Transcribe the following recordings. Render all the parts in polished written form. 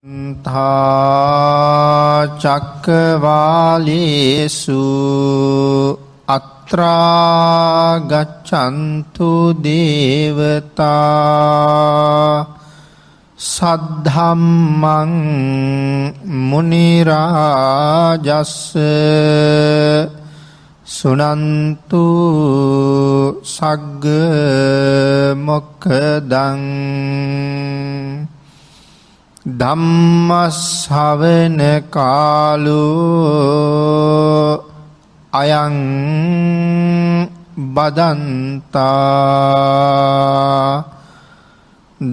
තථා චක්කවාලේසු අත්‍රා ගච්ඡන්තු දේවතා සද්ධම්මං මුනි රාජස්ස සුනන්තු සග්ග මොක්ඛදං ධම්මස්සවන කාලෝ අයං බදන්තා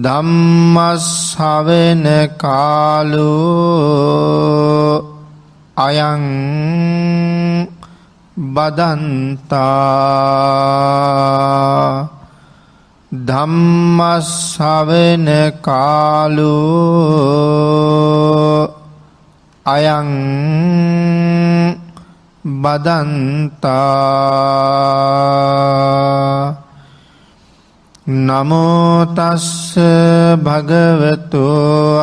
ධම්මස්සවන කාලෝ අයං බදන්තා ධම්මස්සවන කාලෝ අයං බදන්තා නමෝ තස්ස භගවතු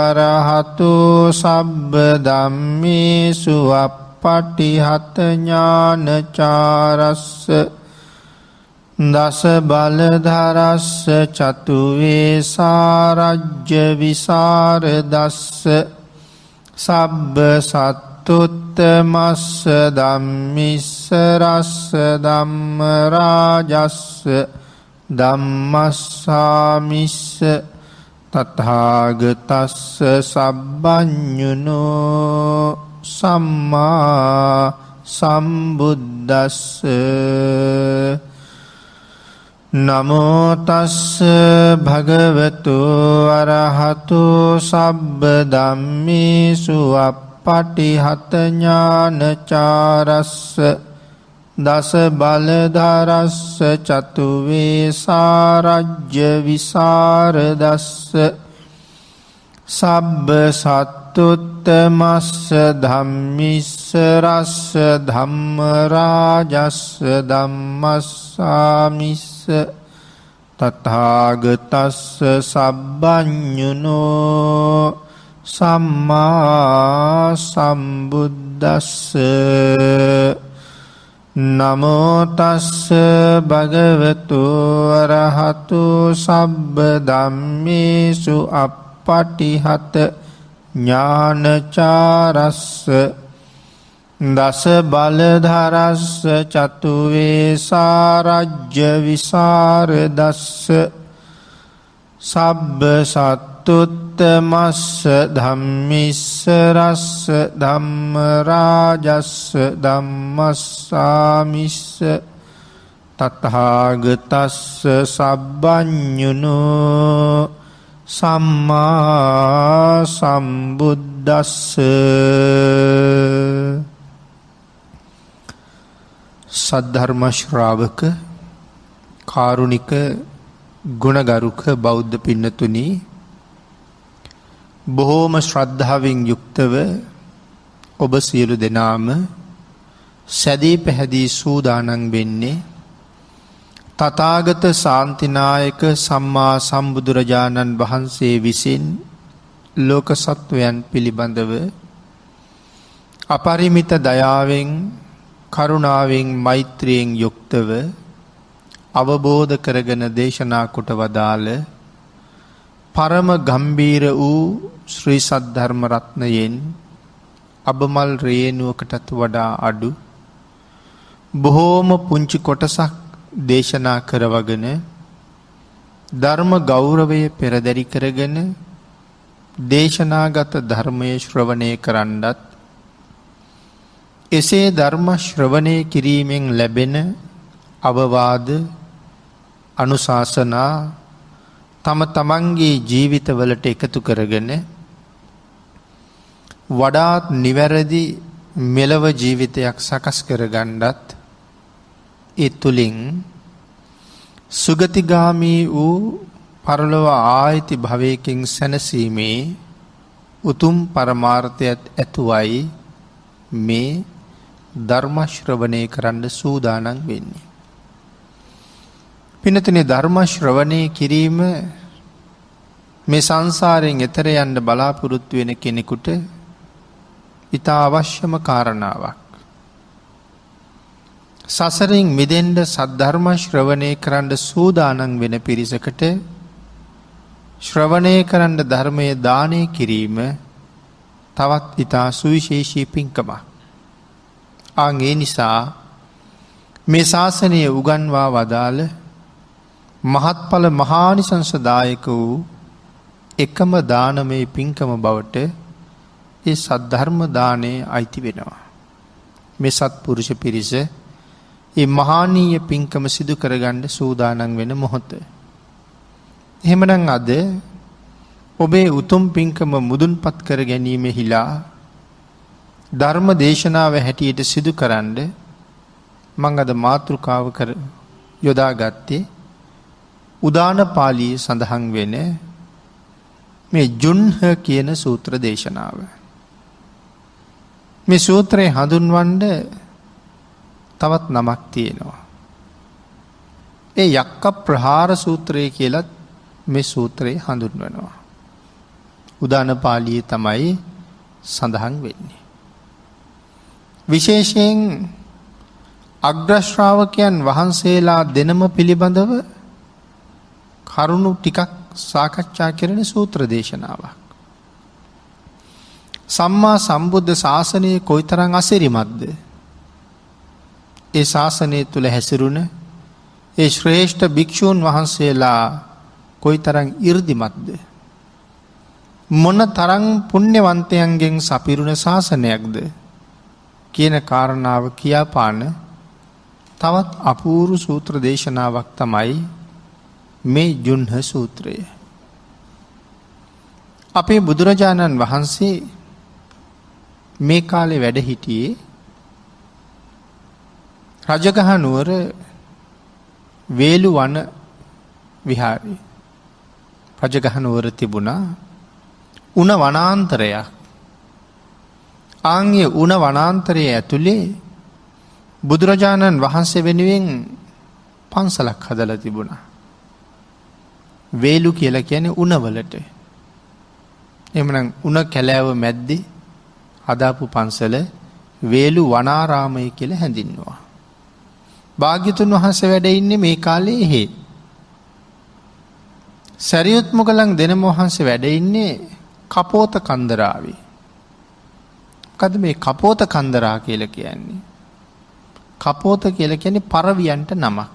අරහතු සබ්බ ධම්මේසු අප්පටිහත ඥානචාරස්ස දස බලධරස්ස චතු වේසාරජ්‍ය විසරදස්ස සබ්බ සත්තුත්තමස්ස ධම්මිස්ස රස්ස ධම්ම රාජස්ස ධම්මස්සාමිස්ස තථාගතස්ස සබ්බඤුනෝ සම්මා සම්බුද්දස්ස නමෝ තස්ස භගවතු අරහතු සබ්බ ධම්මේසු අප්පටිහත ඥානචාරස්ස දස බලධරස්ස චතු වේසාරජ්‍ය විසරදස්ස සබ්බ සත්තුත්තමස්ස ධම්මිස්ස රස්ස ධම්ම රාජස්ස ධම්මස්සාමිස්ස තථාගතස්ස සබ්බඤුනෝ සම්මා සම්බුද්දස්ස නමෝ තස්ස භගවතු අරහතු සබ්බ ධම්මේසු අප්පටිහත ඥානචාරස්ස දස බලධරස්ස චතු වේසාරජ්‍ය විසරදස්ස සබ්බ සත්තුත්තමස්ස ධම්මිස්ස රස්ස ධම්ම රාජස්ස ධම්මස්සාමිස්ස තථාගතස්ස සබ්බඤුනෝ සම්මා සම්බුද්දස්ස සද්ධර්ම ශ්‍රාවක කාරුණික ගුණගරුක බෞද්ධ පින්නතුනි බොහෝම ශ්‍රද්ධාවෙන් යුක්තව ඔබ සියලු දෙනාම සැදී පැහැදී සූදානම් වෙන්නේ තථාගත ශාන්තිනායක සම්මා සම්බුදුරජාණන් වහන්සේ විසින් ලෝක සත්වයන් පිළිබඳව අපරිමිත දයාවෙන් කරුණාවෙන් මෛත්‍රියෙන් යුක්තව අවබෝධ කරගෙන දේශනා කොට වදාළ පරම ගම්බීර වූ ශ්‍රී සද්ධර්ම රත්නයෙන් අබමල් රේණුවකටත් වඩා අඩු බොහෝම පුංචි කොටසක් දේශනා කරවගෙන ධර්ම ගෞරවය පෙරදරි කරගෙන දේශනාගත ධර්මය ශ්‍රවණය කරන්නත් එසේ ධර්ම ශ්‍රවණය කිරීමෙන් ලැබෙන අවවාද අනුශාසනා තම තමන්ගේ ජීවිතවලට එකතු කරගෙන වඩාත් නිවැරදි මෙලව ජීවිතයක් සකස් කරගන්නත් ඒ තුළින් සුගතිගාමී වූ පරලොව ආයිති භවයකින් සැනසීමේ උතුම් පරමාර්ථයත් ඇතුවයි මේ ධර්ම ශ්‍රවණය කරන්න සූදානම් වෙන්නේ. පිනතුනේ ධර්ම ශ්‍රවණය කිරීම මේ සංසාරයෙන් එතර යන්න බලාපොරොත්තු වෙන කෙනෙකුට ඉතා අවශ්‍යම කාරණාවක්. සසරින් මිදෙන්න සද්ධර්ම ශ්‍රවණය කරන්න සූදානම් වෙන පිරිසකට ශ්‍රවණය කරන්න ධර්මයේ දානය කිරීම තවත් ඉතා සුවිශේෂී පින්කමක්. ඒ නිසා මේ ශාසනය උගන්වා වදාළ මහත්ඵල මහානිසංසදායක වූ එකම දානමය පින්කම බවට ඒ සද්ධර්ම දානය අයිති වෙනවා. මේ සත්පුරුෂ පිරිස ඒ මහානීය පින්කම සිදු කරගන්න සූදානම් වෙන මොහොත. එහෙමනම් අද ඔබේ උතුම් පින්කම මුදුන්පත් කර ගැනීමෙහිලා ධර්ම දේශනාව හැටියට සිදු කරන්න මං අද මාතෘකාව කර යොදාගත්තේ උදාන පාළියේ සඳහන් වෙන මේ ජුන්හ කියන සූත්‍ර දේශනාව. මේ සූත්‍රය හඳුන්වන්න තවත් නමක් තියෙනවා. ඒ යක්ක ප්‍රහාර සූත්‍රය කියලත් මේ සූත්‍රයේ හඳුන්වනවා. උදාන පාළියේ තමයි සඳහන් වෙන්නේ. විශේෂයෙන් අග්‍රශ්‍රාවකයන් වහන්සේලා දෙනම පිළිබඳව කරුණු ටිකක් සාකච්ඡා කරන සූත්‍ර දේශනාවක්. සම්මා සම්බුද්ධ ශාසනයේ කොයිතරම් අසිරිමත්ද? ඒ ශාසනය තුල හැසිරුණ ඒ ශ්‍රේෂ්ඨ භික්ෂූන් වහන්සේලා කොයිතරම් 이르දිමත්ද? මොන තරම් පුණ්‍යවන්තයන්ගෙන් සපිරුණ ශාසනයක්ද කියන කාරණාව කියාපාන තවත් අපූර්ව සූත්‍ර දේශනාවක් තමයි මේ ජුන්හ සූත්‍රය. අපේ බුදුරජාණන් වහන්සේ මේ කාලේ වැඩ හිටියේ රජගහ නුවර වේලු වන විහාරේ. රජගහ නුවර තිබුණා උණ වනාන්තරයක්. ආන්ගේ උණ වනාන්තරයේ ඇතුලේ බුදුරජාණන් වහන්සේ වෙනුවෙන් පන්සලක් හදලා තිබුණා. වේලු කියලා කියන්නේ උණවලට. එhmenan උණ කැලෑව මැද්දේ හදාපු පන්සල වේලු වනාරාමය කියලා හැඳින්වුවා. භාග්‍යතුන් වහන්සේ වැඩ ඉන්නේ මේ කාලේ එහෙ. සරියුත් මොගලන් දෙනම වහන්සේ වැඩ ඉන්නේ කපෝත කන්දරාවේ. මොකද මේ කපෝත කන්දරා කියලා කියන්නේ? කපෝත කියලා කියන්නේ පරවියන්ට නමක්.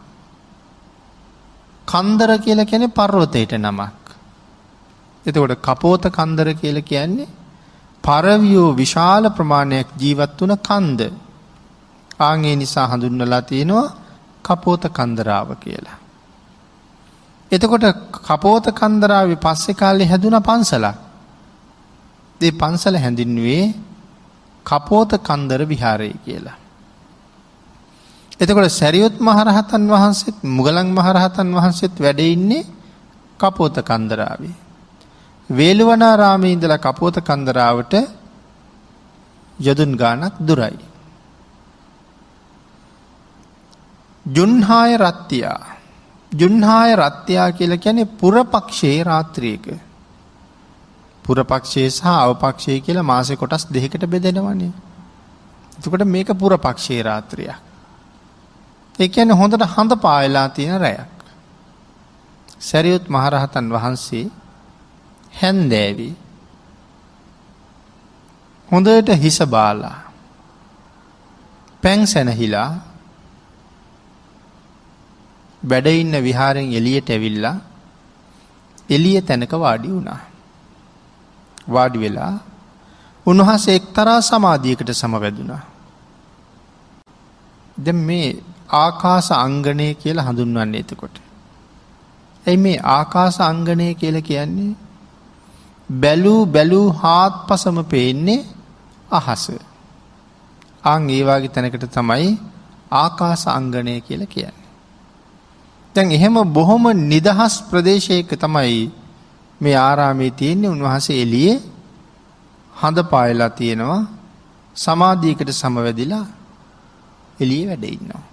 කන්දර කියලා කියන්නේ පර්වතයට නමක්. එතකොට කපෝත කන්දර කියලා කියන්නේ පරවියෝ විශාල ප්‍රමාණයක් ජීවත් වුණ කන්ද. ආන්ගේ නිසා හඳුන්වලා තියෙනවා කපෝත කන්දරාව කියලා. එතකොට කපෝත කන්දරාවේ පස්සේ කාලේ හැදුන පන්සලක්. ඒ පන්සල හැඳින්වුවේ කපෝත කන්දර විහාරය කියලා. එතකොට සරියුත් මහරහතන් වහන්සේත් මුගලන් මහරහතන් වහන්සේත් වැඩ ඉන්නේ කපෝත කන්දරාවේ. වේළුවනාරාමේ ඉඳලා කපෝත කන්දරාවට යදුන් ගානක් දුරයි. ජුන්හාය රත්ත්‍යා. ජුන්හාය රත්ත්‍යා කියලා කියන්නේ පුරපක්ෂයේ රාත්‍රියක. පුරපක්ෂයේ සහ අවපක්ෂයේ කියලා මාසේ කොටස් දෙකකට බෙදෙනවනේ. එතකොට මේක පුරපක්ෂයේ රාත්‍රියක්. ඒ කියන්නේ හොඳට හඳ පායලා තියෙන රැයක්. සරියුත් මහරහතන් වහන්සේ හැන්දෑවි හොඳට හිස බාලා පැන් සැනහිලා වැඩ ඉන්න විහාරයෙන් එළියට ඇවිල්ලා එළිය තැනක වාඩි වුණා. වාඩි වෙලා උන්වහන්සේ එක්තරා සමාධියකට සමවැදුණා. දැන් මේ ආකාශ අංගණය කියලා හඳුන්වන්නේ එතකොට. එයි මේ ආකාශ අංගණය කියලා කියන්නේ බැලූ හාත්පසම පේන්නේ අහස. අන් ඒ වගේ තැනකට තමයි ආකාශ අංගණය කියලා කියන්නේ. දැන් එහෙම බොහොම නිදහස් ප්‍රදේශයක තමයි මේ ආරාමයේ තියෙන්නේ. උන්වහන්සේ එළියේ හඳ පායලා තියෙනවා. සමාධියකට සමවැදිලා එළියේ වැඩ ඉන්නවා.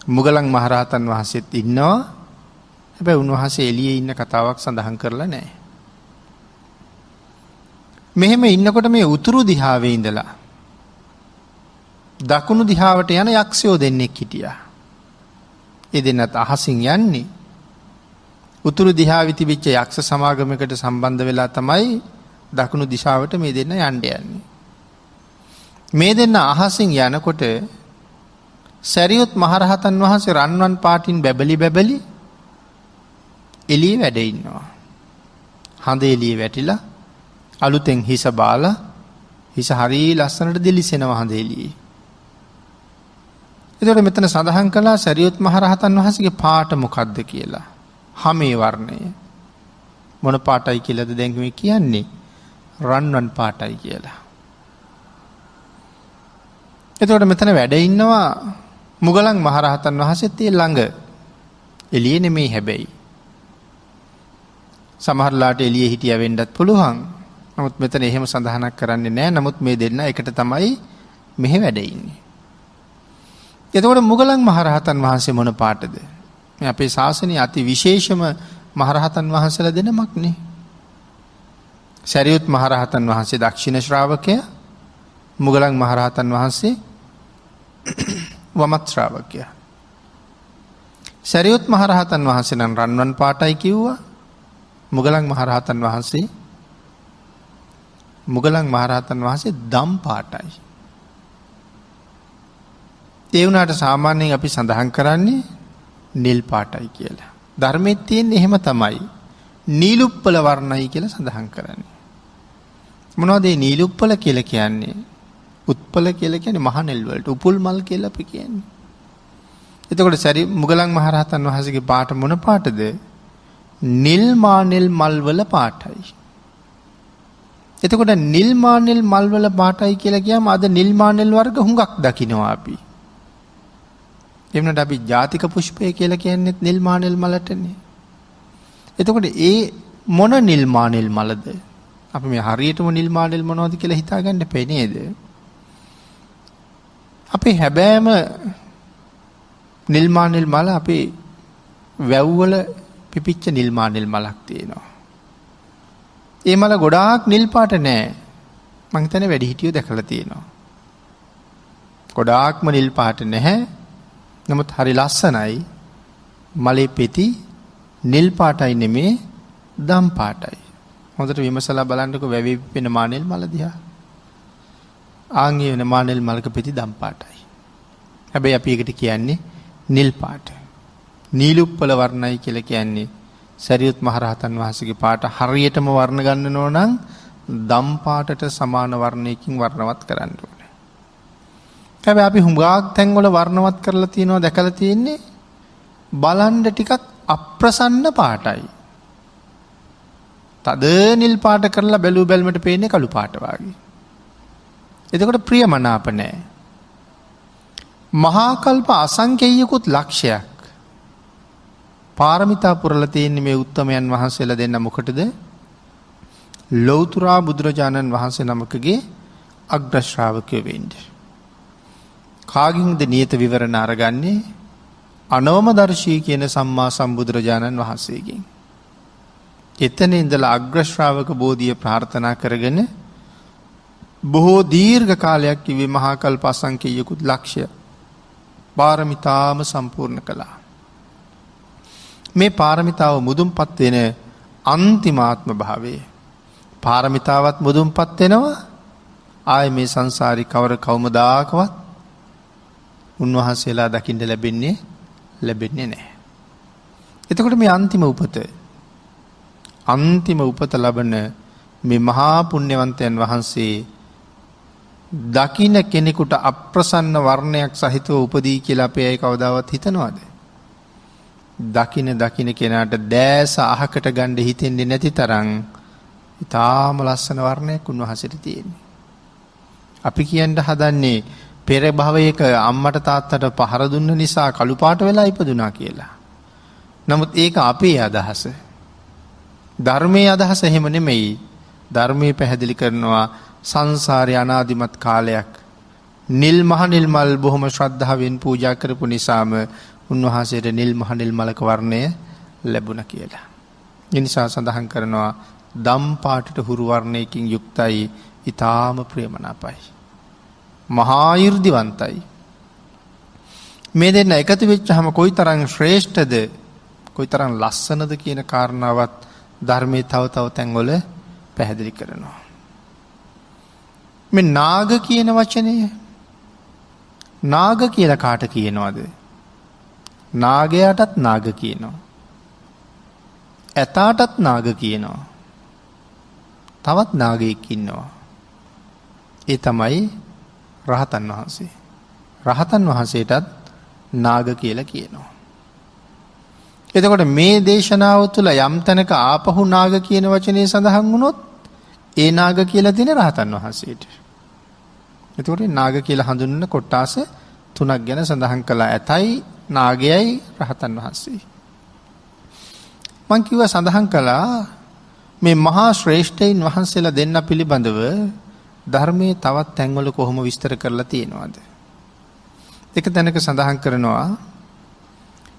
මුගලන් මහරහතන් වහන්සේත් ඉන්නවා. හැබැයි උන්වහන්සේ එළියේ ඉන්න කතාවක් සඳහන් කරලා නැහැ. මෙහෙම ඉන්නකොට මේ උතුරු දිහාවේ ඉඳලා දකුණු දිහාවට යන යක්ෂයෝ දෙන්නෙක් හිටියා. ඒ දෙන්නත් අහසින් යන්නේ. උතුරු දිහාවේ තිබිච්ච යක්ෂ සමාගමකට සම්බන්ධ වෙලා තමයි දකුණු දිශාවට මේ දෙන්න යන්න යන්නේ. මේ දෙන්න අහසින් යනකොට සරියුත් මහරහතන් වහන්සේ රන්වන් පාටින් බැබලි බැබලි එළියේ වැඩ ඉන්නවා. හඳ එළියේ වැටිලා අලුතෙන් හිස බාලා හිස හරිය ලස්සනට දිලිසෙනවා හඳ එළියේ. එතකොට මෙතන සඳහන් කළා සරියුත් මහරහතන් වහන්සේගේ පාට මොකක්ද කියලා. හමේ වර්ණය. මොන පාටයි කියලාද දැන් මේ කියන්නේ? රන්වන් පාටයි කියලා. එතකොට මෙතන වැඩ ඉන්නවා මුගලන් මහරහතන් වහන්සේත් ඒ ළඟ. එළියේ නෙමෙයි හැබැයි. සමහරලාට එළියේ හිටියා වෙන්නත් පුළුවන්. නමුත් මෙතන එහෙම සඳහනක් කරන්නේ නැහැ. නමුත් මේ දෙන්න එකට තමයි මෙහෙ වැඩ ඉන්නේ. එතකොට මුගලන් මහරහතන් වහන්සේ මොන පාටද? මේ අපේ ශාසනයේ අති විශේෂම මහරහතන් වහන්සේලා දෙනමක්නේ. සරියුත් මහරහතන් වහන්සේ දක්ෂිණ ශ්‍රාවකයා, මුගලන් මහරහතන් වහන්සේ වමත් ශ්‍රාවකයා. සරියුත් මහරහතන් වහන්සේ නම් රන්වන් පාටයි කිව්වා. මුගලන් මහරහතන් වහන්සේ දම් පාටයි. ඒ වුණාට සාමාන්‍යයෙන් අපි සඳහන් කරන්නේ නිල් පාටයි කියලා. ධර්මයේ තියෙන්නේ එහෙම තමයි. නීලුප්පල වර්ණයි කියලා සඳහන් කරන්නේ. මොනවද මේ නීලුප්පල කියලා කියන්නේ? උත්පල කියලා කියන්නේ මහ නෙල් වලට උපුල් මල් කියලා අපි කියන්නේ. එතකොට මුගලන් මහරහතන් වහන්සේගේ පාට මොන පාටද? නිල් මානෙල් මල් වල පාටයි. එතකොට නිල් මානෙල් මල් වල පාටයි කියලා කියම අද නිල් මානෙල් වර්ග හුඟක් දකින්නවා අපි. එවනට අපි ජාතික පුෂ්පය කියලා කියන්නෙත් නිල් මානෙල් මලටනේ. එතකොට ඒ මොන නිල් මානෙල් මලද? අපි මේ හරියටම නිල් මානෙල් මොනවද කියලා හිතාගන්න බැහැ නේද? අපේ හැබෑම නිල් මානෙල් මල අපේ වැව්වල පිපිච්ච නිල් මානෙල් මලක් තියෙනවා. ඒ මල ගොඩාක් නිල් පාට නෑ. මං හිතන්නේ වැඩිහිටියෝ දැකලා තියෙනවා. ගොඩාක්ම නිල් පාට නැහැ. නමුත් හරි ලස්සනයි. මලේ පෙති නිල් පාටයි නෙමේ දම් පාටයි. හොඳට විමසලා බලන්නකෝ වැවේ පිපෙන මානෙල් මල දිහා. ආන්ගේ වෙන මානෙල් මලක පෙති දම් පාටයි. හැබැයි අපි ඒකට කියන්නේ නිල් පාට. නීලුප්පල වර්ණයි කියලා කියන්නේ සරියුත් මහරහතන් වහන්සේගේ පාට හරියටම වර්ණ ගන්නනෝ නම් දම් පාටට සමාන වර්ණයකින් වර්ණවත් කරන්න ඕනේ. හැබැයි අපි හුඟක් තැන්වල වර්ණවත් කරලා තියෙනවා දැකලා තියෙන්නේ බලන්න ටිකක් අප්‍රසන්න පාටයි. තද නිල් පාට කරලා බැලු බැලමට පේන්නේ කළු පාට වගේ. එතකොට ප්‍රියමනාප නැහැ. මහා කල්ප අසංකේයිකුත් ලක්ෂයක් පාරමිතා පුරලා තියෙන්නේ මේ උත්තමයන් වහන්සේලා දෙන්න මොකටද? ලෞතුරා බුදුරජාණන් වහන්සේ නමකගේ අග්‍ර ශ්‍රාවකයෝ වෙන්න. කාගින්ද නියත විවරණ අරගන්නේ? අනවමදර්ශී කියන සම්මා සම්බුදුරජාණන් වහන්සේගෙන්. එතන ඉඳලා අග්‍ර ශ්‍රාවක බෝධිය ප්‍රාර්ථනා කරගෙන බොහෝ දීර්ඝ කාලයක් කිව්වේ මහා කල්ප අසංකේයිකුත් ලක්ෂය පාරමිතාම සම්පූර්ණ කළා. මේ පාරමිතාව මුදුන්පත් වෙන අන්තිමාත්ම භාවයේ පාරමිතාවත් මුදුන්පත් වෙනවා. ආයේ මේ සංසාරي කවර කවමදාකවත් උන්වහන්සේලා දකින්න ලැබෙන්නේ නැහැ. එතකොට මේ අන්තිම උපත ලබන මේ මහා පුණ්‍යවන්තයන් වහන්සේ දකින්න කෙනෙකුට අප්‍රසන්න වර්ණයක් සහිතව උපදී කියලා අපේ අය කවදාවත් හිතනවද? දකින්න කෙනාට දැස අහකට ගන්න හිතෙන්නේ නැති තරම් ඊටාම ලස්සන වර්ණයක් උන්වහන්සේට තියෙන්නේ. අපි කියන්න හදන්නේ පෙර භවයක අම්මට තාත්තට පහර දුන්න නිසා කළු පාට වෙලා ඉපදුනා කියලා. නමුත් ඒක අපේ අදහස. ධර්මයේ අදහස එහෙම නෙමෙයි. ධර්මයේ පැහැදිලි කරනවා සංසාරේ අනාදිමත් කාලයක් නිල් මහ නිල් මල් බොහොම ශ්‍රද්ධාවෙන් පූජා කරපු නිසාම උන්වහන්සේට නිල් මහ නිල් මලක වර්ණය ලැබුණ කියලා. එනිසා සඳහන් කරනවා දම් පාටට හුරු වර්ණයකින් යුක්තයි, ඊටාම ප්‍රේමනාපයි, මහා 이르දිවන්තයි. මේ දෙන්න එකතු වෙච්චාම කොයිතරම් ශ්‍රේෂ්ඨද, කොයිතරම් ලස්සනද කියන කාරණාවත් ධර්මයේ තව තැන්වල පැහැදිලි කරනවා. මේ නාග කියන වචනය, නාග කියලා කාට කියනවද? නාගයාටත් නාග කියනවා, ඇතාටත් නාග කියනවා, තවත් නාගයෙක් ඉන්නවා. ඒ තමයි රහතන් වහන්සේ. රහතන් වහන්සේටත් නාග කියලා කියනවා. එතකොට මේ දේශනාව තුළ යම් තැනක ආපහු නාග කියන වචනේ සඳහන් වුණොත් ඒ නාග කියලා දෙන රහතන් වහන්සේට. එතකොට නාග කියලා හඳුන්වන කොටාස 3ක් ගැන සඳහන් කළා. ඇතයි, නාගයයි, රහතන් වහන්සේ. මං කිව්වා සඳහන් කළා මේ මහා ශ්‍රේෂ්ඨයින් වහන්සේලා දෙන්න පිළිබඳව ධර්මයේ තවත් තැන්වල කොහොම විස්තර කරලා තියෙනවද? එක තැනක සඳහන් කරනවා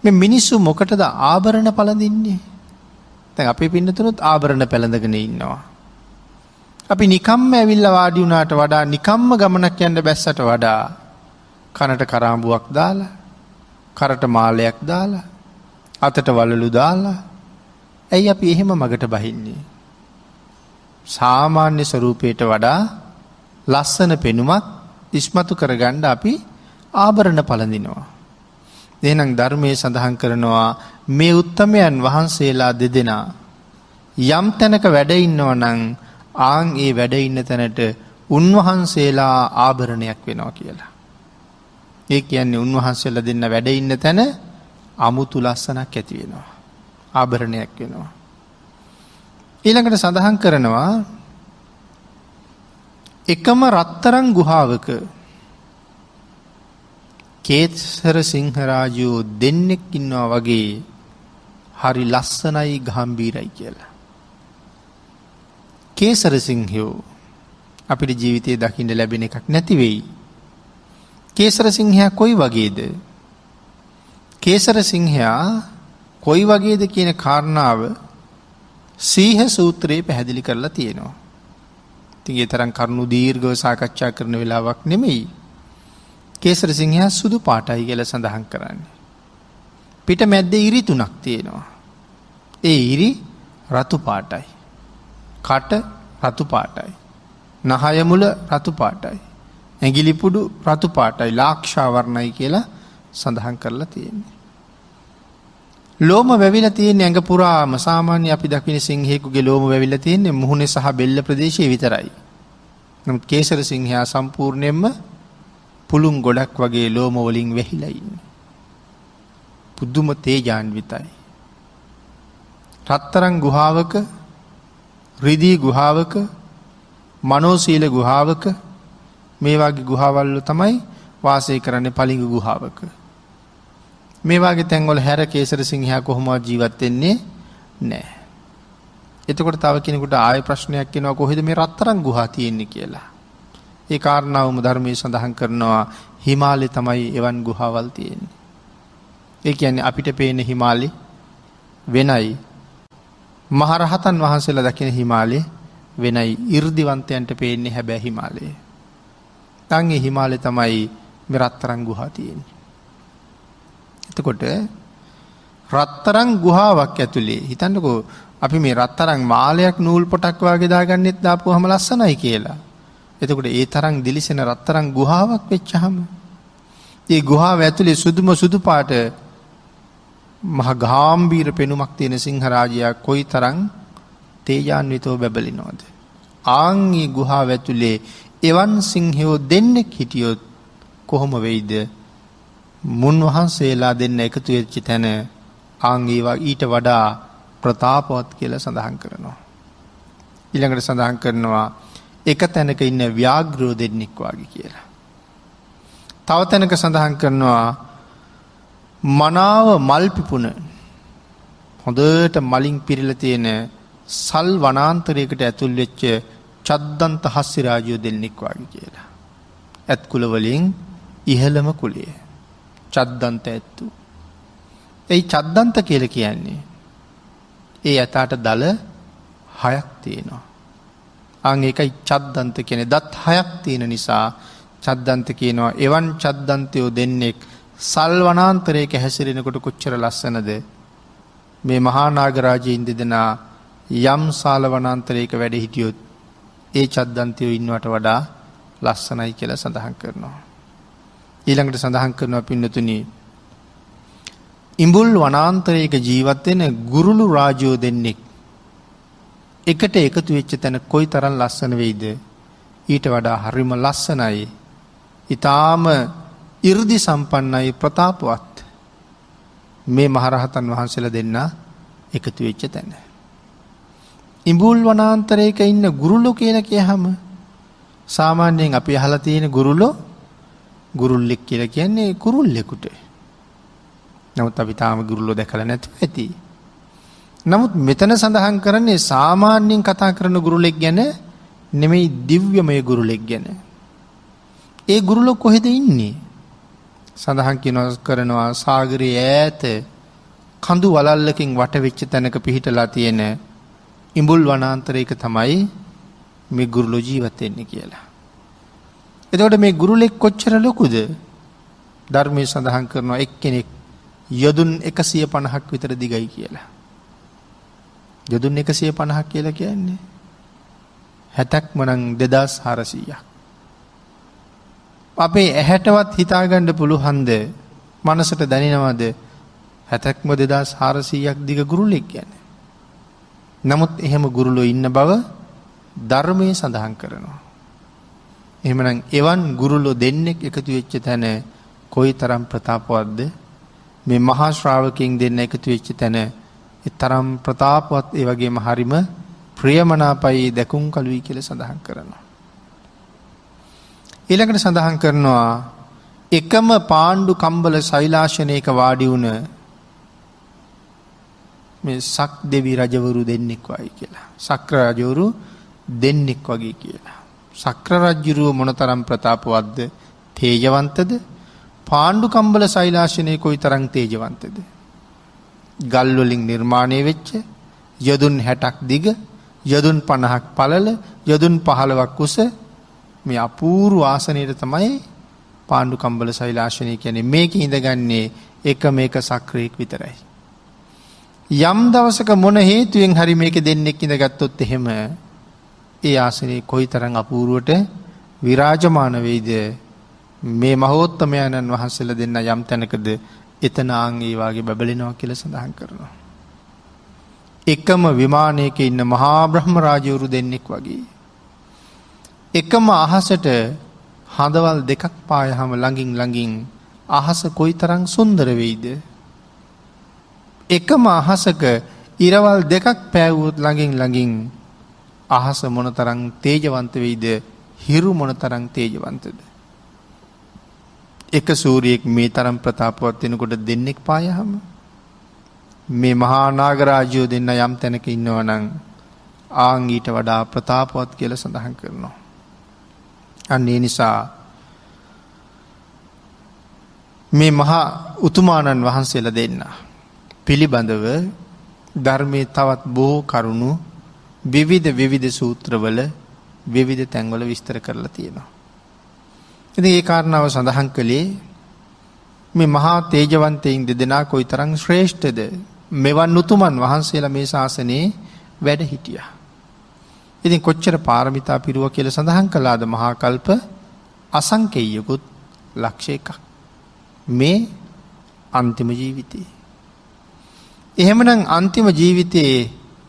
මේ මිනිස්සු මොකටද ආභරණ පළඳින්නේ? දැන් අපේ පින්නතුනුත් ආභරණ පැළඳගෙන ඉන්නවා. අපි නිකම්ම ඇවිල්ලා වාඩි වුණාට වඩා, නිකම්ම ගමනක් යන්න බැස්සට වඩා කනට කරාඹුවක් දාලා, කරට මාලයක් දාලා, අතට වලලු දාලා, ඇයි අපි එහෙම මගට බහින්නේ? සාමාන්‍ය ස්වරූපයට වඩා ලස්සන පෙනුමක් ඉස්මතු කරගන්න අපි ආභරණ පළඳිනවා. එහෙනම් ධර්මයේ සඳහන් කරනවා මේ උත්තමයන් වහන්සේලා දෙදෙනා යම් තැනක වැඩ ඉන්නවා නම් ආන් ඒ වැඩ ඉන්න තැනට උන්වහන්සේලා ආභරණයක් වෙනවා කියලා. ඒ කියන්නේ උන්වහන්සේලා දෙන්න වැඩ ඉන්න තැන අමුතු ලස්සනක් ඇති වෙනවා, ආභරණයක් වෙනවා. ඊළඟට සඳහන් කරනවා එකම රත්තරන් ගුහාවක කේසර සිංහරාජයෝ දෙන්නෙක් ඉන්නවා වගේ හරි ලස්සනයි, ගම්බීරයි කියලා. කේසර සිංහයෝ අපිට ජීවිතේ දකින්න ලැබෙන එකක් නැති වෙයි. කේසර සිංහයා කොයි වගේද? කේසර සිංහයා කොයි වගේද කියන කාරණාව සීහ සූත්‍රයේ පැහැදිලි කරලා තියෙනවා. ඉතින් ඒ තරම් කරුණු දීර්ඝව සාකච්ඡා කරන වෙලාවක් නෙමෙයි. කේසර සිංහයා සුදු පාටයි කියලා සඳහන් කරන්නේ. පිට මැද්දේ ඉරි 3ක් තියෙනවා. ඒ ඉරි රතු පාටයි. කට රතු පාටයි. නහය මුල රතු පාටයි. ඇඟිලි පුඩු රතු පාටයි. ලාක්ෂා වර්ණයි කියලා සඳහන් කරලා තියෙන්නේ. ලෝම වැවිලා තියෙන ඇඟ පුරාම සාමාන්‍ය අපි දකින සිංහයෙකුගේ ලෝම වැවිලා තියෙන්නේ මුහුණේ සහ බෙල්ල ප්‍රදේශයේ විතරයි. නමුත් කේසර සිංහයා සම්පූර්ණයෙන්ම පුළුන් ගොඩක් වගේ ලෝම වලින් වැහිලා ඉන්නේ. පුදුම තේජාන්විතයි. රත්තරන් ගුහාවක, රිදී ගුහාවක, මනෝසීල ගුහාවක, මේ වගේ ගුහාවල් තමයි වාසය කරන්නේ. පලිඟු ගුහාවක මේ වගේ තැන්වල හැර කේසර සිංහයා කොහොමවත් ජීවත් වෙන්නේ නැහැ. එතකොට තව කෙනෙකුට ආයෙ ප්‍රශ්නයක් එනවා කොහෙද මේ රත්තරන් ගුහා තියෙන්නේ කියලා. ඒ කාරණාවම ධර්මයේ සඳහන් කරනවා හිමාලයේ තමයි එවන් ගුහාවල් තියෙන්නේ. ඒ කියන්නේ අපිට පේන හිමාලය වෙනයි, මහරහතන් වහන්සේලා දකින හිමාලය වෙනයි, 이르දිවන්තයන්ට පේන්නේ හැබැයි හිමාලය. තන් ඒ හිමාලය තමයි මේ රත්තරන් ගුහා තියෙන්නේ. එතකොට රත්තරන් ගුහාවක් ඇතුලේ හිතන්නකෝ අපි මේ රත්තරන් මාලයක් නූල් පොටක් වගේ දාගන්නෙත් දාපුවම ලස්සනයි කියලා. එතකොට ඒ තරම් දිලිසෙන රත්තරන් ගුහාවක් වෙච්චහම ඒ ගුහාව ඇතුලේ සුදුම සුදු පාට මහ ගාම්භීර පෙනුමක් තියෙන සිංහරාජයා කොයිතරම් තේජාන්විතව බබලිනවද? ආන්ගේ ගුහාව ඇතුලේ එවන් සිංහයෝ දෙන්නෙක් හිටියොත් කොහොම වෙයිද? මුන්වහන්සේලා දෙන්න එකතු වෙච්ච තැන ආංගේවා ඊට වඩා ප්‍රතාපවත් කියලා සඳහන් කරනවා. ඊළඟට සඳහන් කරනවා එක තැනක ඉන්න ව්‍යාග්‍රෝ දෙන්නෙක් වගේ කියලා. තව තැනක සඳහන් කරනවා මනාව මල් පිපුණ හොඳට මලින් පිරීලා තියෙන සල් වනාන්තරයකට ඇතුල් වෙච්ච චද්දන්ත හස්සි රාජ්‍යෝ දෙන්නෙක් වගේ කියලා. ඇත් කුල වලින් ඉහළම කුලය. චද්දන්ත ඇත්තු. ඒ චද්දන්ත කියලා කියන්නේ ඒ ඇතාට දල 6ක් තියෙනවා. අන් ඒකයි චද්දන්ත කියන්නේ. දත් 6ක් තියෙන නිසා චද්දන්ත කියනවා. එවන් චද්දන්තයෝ දෙන්නෙක් සල් වනාන්තරයක හැසිරෙනකොට කොච්චර ලස්සනද. මේ මහා නාගරාජයින් දෙදෙනා යම් සාල වනාන්තරයක වැඩ හිටියොත් ඒ චද්දන්තයෝ ඉන්නවට වඩා ලස්සනයි කියලා සඳහන් කරනවා. ඊළඟට සඳහන් කරනවා පින්නතුනි ඉඹුල් වනාන්තරයක ජීවත් වෙන ගුරුළු රාජයෝ දෙන්නෙක් එකට එකතු වෙච්ච තැන කොයිතරම් ලස්සන වෙයිද? ඊට වඩා හරිම ලස්සනයි. ඊටාම 이르දි සම්පන්නයි ප්‍රතාපවත්. මේ මහරහතන් වහන්සේලා දෙන්න එකතු වෙච්ච තැන. ඉඹුල් වනාන්තරයක ඉන්න ගුරුළු කියලා කියහම සාමාන්‍යයෙන් අපි අහලා තියෙන ගුරුල්ලෙක් කියලා කියන්නේ කුරුල්ලෙකුට. නමුත් අපි තාම ගුරුල්ලෝ දැකලා නැතුව ඇති. නමුත් මෙතන සඳහන් කරන්නේ සාමාන්‍යයෙන් කතා කරන ගුරුලෙක් ගැන නෙමෙයි දිව්‍යමය ගුරුලෙක් ගැන. ඒ ගුරුලෝ කොහෙද ඉන්නේ? සඳහන් කරනවා සාගරයේ ඈත කඳු වලල්ලකින් වට වෙච්ච තැනක පිහිටලා තියෙන ඉඹුල් වනාන්තරයක තමයි මේ ගුරුලෝ ජීවත් වෙන්නේ කියලා. එතකොට මේ ගුරුලෙක් කොච්චර ලොකුද? ධර්මයේ සඳහන් කරනවා එක්කෙනෙක් යදුන් 150ක් විතර දිගයි කියලා. යදුන් 150ක් කියලා කියන්නේ 60ක්ම නම් 2400ක්. අපේ ඇහැටවත් හිතාගන්න පුළුවන්ද? මනසට දැනෙනවද 60ක්ම 2400ක් දිග ගුරුලෙක් කියන්නේ? නමුත් එහෙම ගුරුලෝ ඉන්න බව ධර්මයේ සඳහන් කරනවා. එහෙමනම් එවන් ගුරුලෝ දෙන්නෙක් එකතු වෙච්ච තැන කොයිතරම් ප්‍රතාපවත්ද? මේ මහා ශ්‍රාවකයන් දෙන්න එකතු වෙච්ච තැන ඒ තරම් ප්‍රතාපවත් ඒ වගේම හරිම ප්‍රියමනාපයි දැකුම් කලුයි කියලා සඳහන් කරනවා. ඊළඟට සඳහන් කරනවා එකම පාණ්ඩු කම්බල ශෛලාශනයක වාඩි වුණ මේ සක් දෙවි රජවරු දෙන්නෙක් වයි කියලා. සක්‍ර රජවරු දෙන්නෙක් වගේ කියලා. සක්‍ර රජුරුව මොනතරම් ප්‍රතාපවත්ද? තේජවන්තද? පාණ්ඩු කම්බල ශෛලාශනයේ කොයිතරම් තේජවන්තද? ගල් වලින් නිර්මාණය වෙච්ච යදුන් 60ක් දිග, යදුන් 50ක් පළල, යදුන් 15ක් උස මේ අපූර්ව ආසනයේ තමයි පාණ්ඩු කම්බල ශෛලාශනය කියන්නේ. මේක ඉඳගන්නේ එක සක්‍රයක් විතරයි. යම් දවසක මොන හේතුවෙන් හරි මේක දෙන්නෙක් ඉඳගත්තොත් එහෙම ඒ ආසනයේ කොයිතරම් අපූර්වට විරාජමාන වෙයිද? මේ මහෝත්තමයන්න් වහන්සේලා දෙන්න යම් තැනකද එතන ආන් ඒ වාගේ බබලෙනවා කියලා සඳහන් කරනවා. එකම විමානයක ඉන්න මහා බ්‍රහ්ම රාජවරු දෙන්නෙක් වගේ. එකම අහසට හඳවල් දෙකක් පායහම ළඟින් අහස කොයිතරම් සුන්දර වෙයිද? එකම අහසක ඉරවල් දෙකක් පෑවුවොත් ළඟින් අහස මොනතරම් තේජවන්ත වෙයිද? හිරු මොනතරම් තේජවන්තද? එක සූර්යයෙක් මේ තරම් ප්‍රතාපවත් වෙනකොට දෙන්නෙක් පායහම මේ මහා නාගරාජයෝ දෙන්න යම් තැනක ඉන්නවා නම් ආන් ඊට වඩා ප්‍රතාපවත් කියලා සඳහන් කරනවා. අන්න ඒ නිසා මේ මහා උතුමාණන් වහන්සේලා දෙන්න පිළිබඳව ධර්මයේ තවත් බොහෝ කරුණු විවිධ සූත්‍රවල විවිධ තැන්වල විස්තර කරලා තියෙනවා. ඉතින් ඒ කාරණාව සඳහන් කළේ මේ මහා තේජවන්තයින් දෙදෙනා කොයිතරම් ශ්‍රේෂ්ඨද? මෙවන් උතුමන් වහන්සේලා මේ ශාසනයේ වැඩ හිටියා. ඉතින් කොච්චර පාරමිතා පිරුවා කියලා සඳහන් කළාද? මහා කල්ප අසංකේයකුත් ලක්ෂ එකක්. මේ අන්තිම ජීවිතේ. එහෙමනම් අන්තිම ජීවිතේ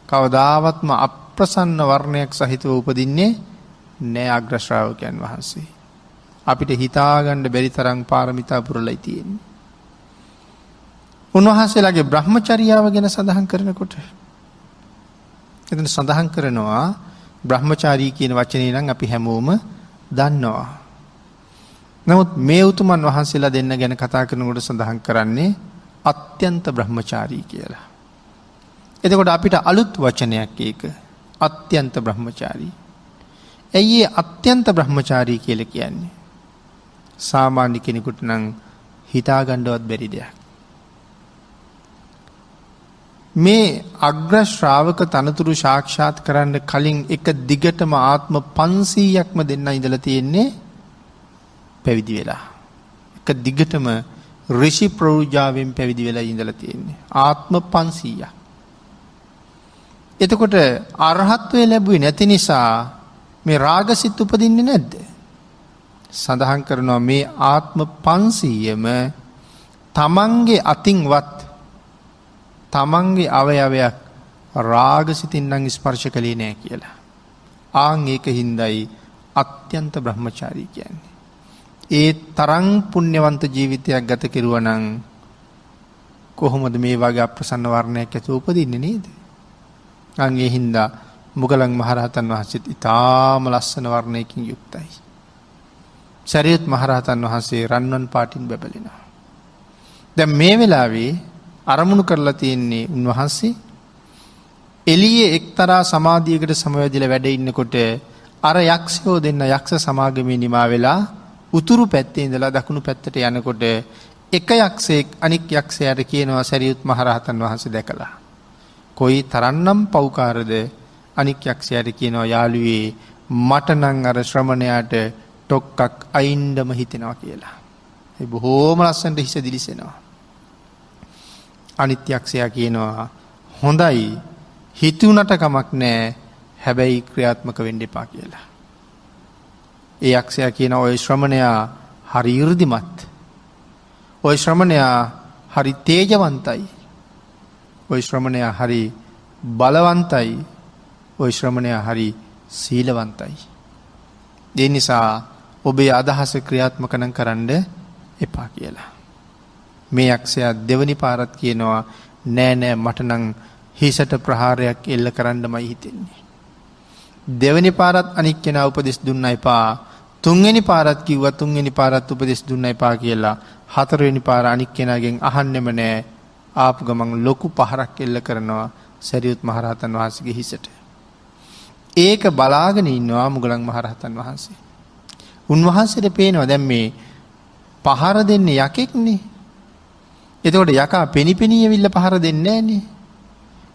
කවදාවත්ම අප්‍රසන්න වර්ණයක් සහිතව උපදින්නේ නෑ අග්‍ර ශ්‍රාවකයන් වහන්සේ. අපිට හිතාගන්න බැරි තරම් පාරමිතා පුරලයි තියෙන්නේ. උන්වහන්සේලාගේ බ්‍රහ්මචර්යාව ගැන සඳහන් කරනකොට එතන සඳහන් කරනවා බ්‍රහ්මචාරී කියන වචනේ නම් අපි හැමෝම දන්නවා. නමුත් මේ උතුමන් වහන්සේලා දෙන්න ගැන කතා කරනකොට සඳහන් කරන්නේ අත්‍යන්ත බ්‍රහ්මචාරී කියලා. එතකොට අපිට අලුත් වචනයක් ඒක අත්‍යන්ත බ්‍රහ්මචාරී. ඇයි ඒ අත්‍යන්ත බ්‍රහ්මචාරී කියලා කියන්නේ? සාමාන්‍ය කෙනෙකුට නම් හිතාගන්නවත් බැරි දෙයක්. මේ අග්‍ර ශ්‍රාවක තනතුරු සාක්ෂාත් කරන්න කලින් එක දිගටම ආත්ම 500ක්ම දෙන්න ඉඳලා තියෙන්නේ පැවිදි වෙලා. එක දිගටම ඍෂි ප්‍රෞජාවෙන් පැවිදි වෙලා ඉඳලා තියෙන්නේ. ආත්ම 500ක්. එතකොට අරහත්ත්වය ලැබුවේ නැති නිසා මේ රාගසිත උපදින්නේ නැද්ද? සඳහන් කරනවා මේ ආත්ම 500ම තමන්ගේ අතින්වත් තමන්ගේ අවයවයක් රාගසිතින් නම් ස්පර්ශ කළේ නැහැ කියලා. ආන් ඒක හින්දායි අත්‍යන්ත බ්‍රහ්මචාරී කියන්නේ. ඒ තරම් පුණ්‍යවන්ත ජීවිතයක් ගත කෙරුවා නම් කොහොමද මේ වගේ අප්‍රසන්න වර්ණයක් ඇතුව උපදින්නේ නේද? අන් ඒ හින්දා මුගලන් මහරහතන් වහන්සේත් ඉතාම ලස්සන වර්ණයකින් යුක්තයි. සරියුත් මහරහතන් වහන්සේ රන්වන් පාටින් බැබලෙනවා. දැන් මේ වෙලාවේ අරමුණු කරලා තියෙන්නේ උන්වහන්සේ එළියේ එක්තරා සමාධියකට සමවැදිලා වැඩ ඉන්නකොට අර යක්ෂයෝ දෙන්න යක්ෂ සමාගමේ නිමා වෙලා උතුරු පැත්තේ ඉඳලා දකුණු පැත්තට යනකොට එක යක්ෂයෙක් අනික් යක්ෂයාට කියනවා සරියුත් මහරහතන් වහන්සේ දැකලා. කොයි තරන්නම් පෞකාරද අනික් යක්ෂයාට කියනවා යාළුවේ මට නම් අර ශ්‍රමණයාට ටොක්කක් අයින්ඩම හිතෙනවා කියලා. ඒ බොහෝම ලස්සනට හිස දිලිසෙනවා. අනිත් යක්ෂයා කියනවා හොඳයි හිතුණට කමක් නැහැ හැබැයි ක්‍රියාත්මක වෙන්න එපා කියලා. ඒ යක්ෂයා කියන ඔය ශ්‍රමණයා හරි 이르දිමත්. ඔය ශ්‍රමණයා හරි තේජවන්තයි. ඔය ශ්‍රමණයා හරි බලවන්තයි. ඔය ශ්‍රමණයා හරි සීලවන්තයි. ඒ නිසා ඔබේ අදහස ක්‍රියාත්මක නම් කරන්න එපා කියලා. මේ යක්ෂයා දෙවනි පාරත් කියනවා නෑ නෑ මට නම් හිසට ප්‍රහාරයක් එල්ල කරන්නමයි හිතෙන්නේ. දෙවනි පාරත් අනික් කෙනා උපදෙස් දුන්න එපා. තුන්වෙනි පාරත් කිව්වා තුන්වෙනි පාරත් උපදෙස් දුන්න එපා කියලා. හතරවෙනි පාර අනික් කෙනාගෙන් අහන්නෙම නෑ. ආපු ගමන් ලොකු පහරක් එල්ල කරනවා සරියුත් මහරහතන් වහන්සේගේ හිසට. ඒක බලාගෙන ඉන්නවා මුගලන් මහරහතන් වහන්සේ. උන්වහන්සේට පේනවා දැන් මේ පහර දෙන්නේ යකෙක්නේ. එතකොට යකා පෙනිපෙනී ඇවිල්ලා පහර දෙන්නේ නැහනේ.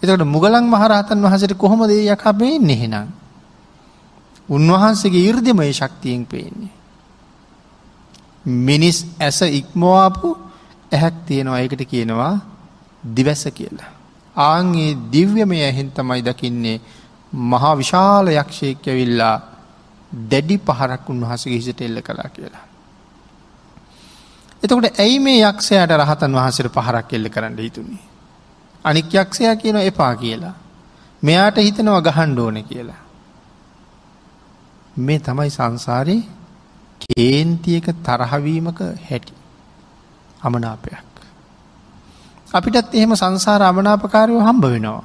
එතකොට මුගලන් මහරහතන් වහන්සේට කොහොමද මේ යකා පේන්නේ එහෙනම්? උන්වහන්සේගේ 이르දිමය ශක්තියෙන් පේන්නේ. මිනිස් ඇස ඉක්මවාපු ඇහක් තියෙනවා. ඒකට කියනවා දිවැස කියලා. ආන්ගේ දිව්‍යමය ඇහෙන් තමයි දකින්නේ මහා විශාල යක්ෂයෙක් ඇවිල්ලා දැඩි පහරක් උන්වහන්සේගේ හිසට එල්ල කළා කියලා. එතකොට ඇයි මේ යක්ෂයාට රහතන් වහන්සේට පහරක් එල්ල කරන්න හිතුනේ? අනික් යක්ෂයා කියනවා එපා කියලා. මෙයාට හිතනවා ගහන්න ඕනේ කියලා. මේ තමයි සංසාරේ කේන්තියක තරහවීමක හැටි. අමනාපයක්. අපිටත් එහෙම සංසාර අමනාපකාරයෝ හම්බ වෙනවා.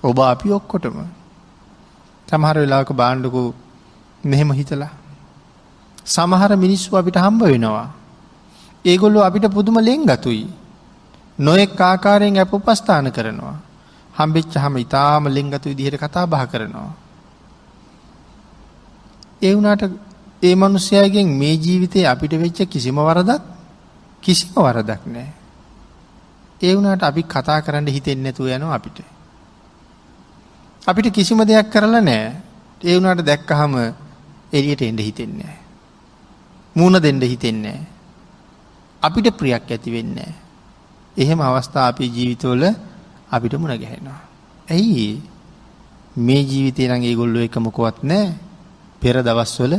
ඔබ අපි ඔක්කොටම. සමහර වෙලාවක බාණ්ඩකෝ මෙහෙම හිතලා. සමහර මිනිස්සු අපිට හම්බ වෙනවා. ඒගොල්ලෝ අපිට පුදුම ලෙන්ගතුයි. නොයෙක් ආකාරයෙන් අප උපස්ථාන කරනවා. හම්බෙච්චාම ඊටාම ලෙන්ගතු විදිහට කතා බහ කරනවා. ඒ වුණාට ඒ මිනිස්යාගෙන් මේ ජීවිතේ අපිට වෙච්ච කිසිම වරදක් නැහැ. ඒ වුණාට අපි කතා කරන්න හිතෙන්නේ නැතුව යනවා අපිට. අපිට කිසිම දෙයක් කරලා නැහැ. ඒ වුණාට දැක්කහම එළියට එන්න හිතෙන්නේ නැහැ. මූණ දෙන්න හිතෙන්නේ නැහැ. අපිට ප්‍රියක් ඇති වෙන්නේ නැහැ. එහෙම අවස්ථා අපේ ජීවිතවල අපිට මුණ ගැහෙනවා. ඇයි? මේ ජීවිතේ නම් ඒගොල්ලෝ එක මොකවත් නැහැ. පෙර දවස්වල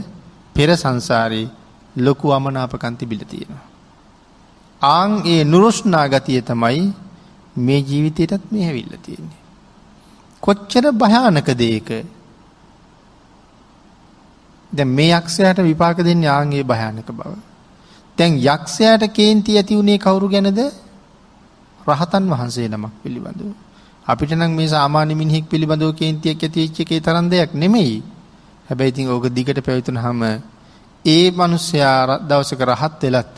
පෙර සංසාරේ ලොකු අමනාපකම් තිබිලා තියෙනවා. ආන් ඒ නුරුස්නා ගතිය තමයි මේ ජීවිතේටත් මේ හැවිල්ලා තියෙන්නේ. කොච්චර භයානකද ඒක? දැන් මේ යක්ෂයාට විපාක දෙන්නේ ආන් ඒ භයානක බව. දැන් යක්ෂයාට කේන්ති ඇති උනේ කවුරු ගැනද? රහතන් වහන්සේ නමක් පිළිබඳව. අපිට නම් මේ සාමාන්‍ය මිනිහෙක් පිළිබඳව කේන්තියක් ඇති වෙච්ච එකේ තරම් දෙයක් නෙමෙයි. හැබැයි ඉතින් ඕක දිගට පැවතුනහම ඒ මිනිස්සයා දවසක රහත් වෙලත්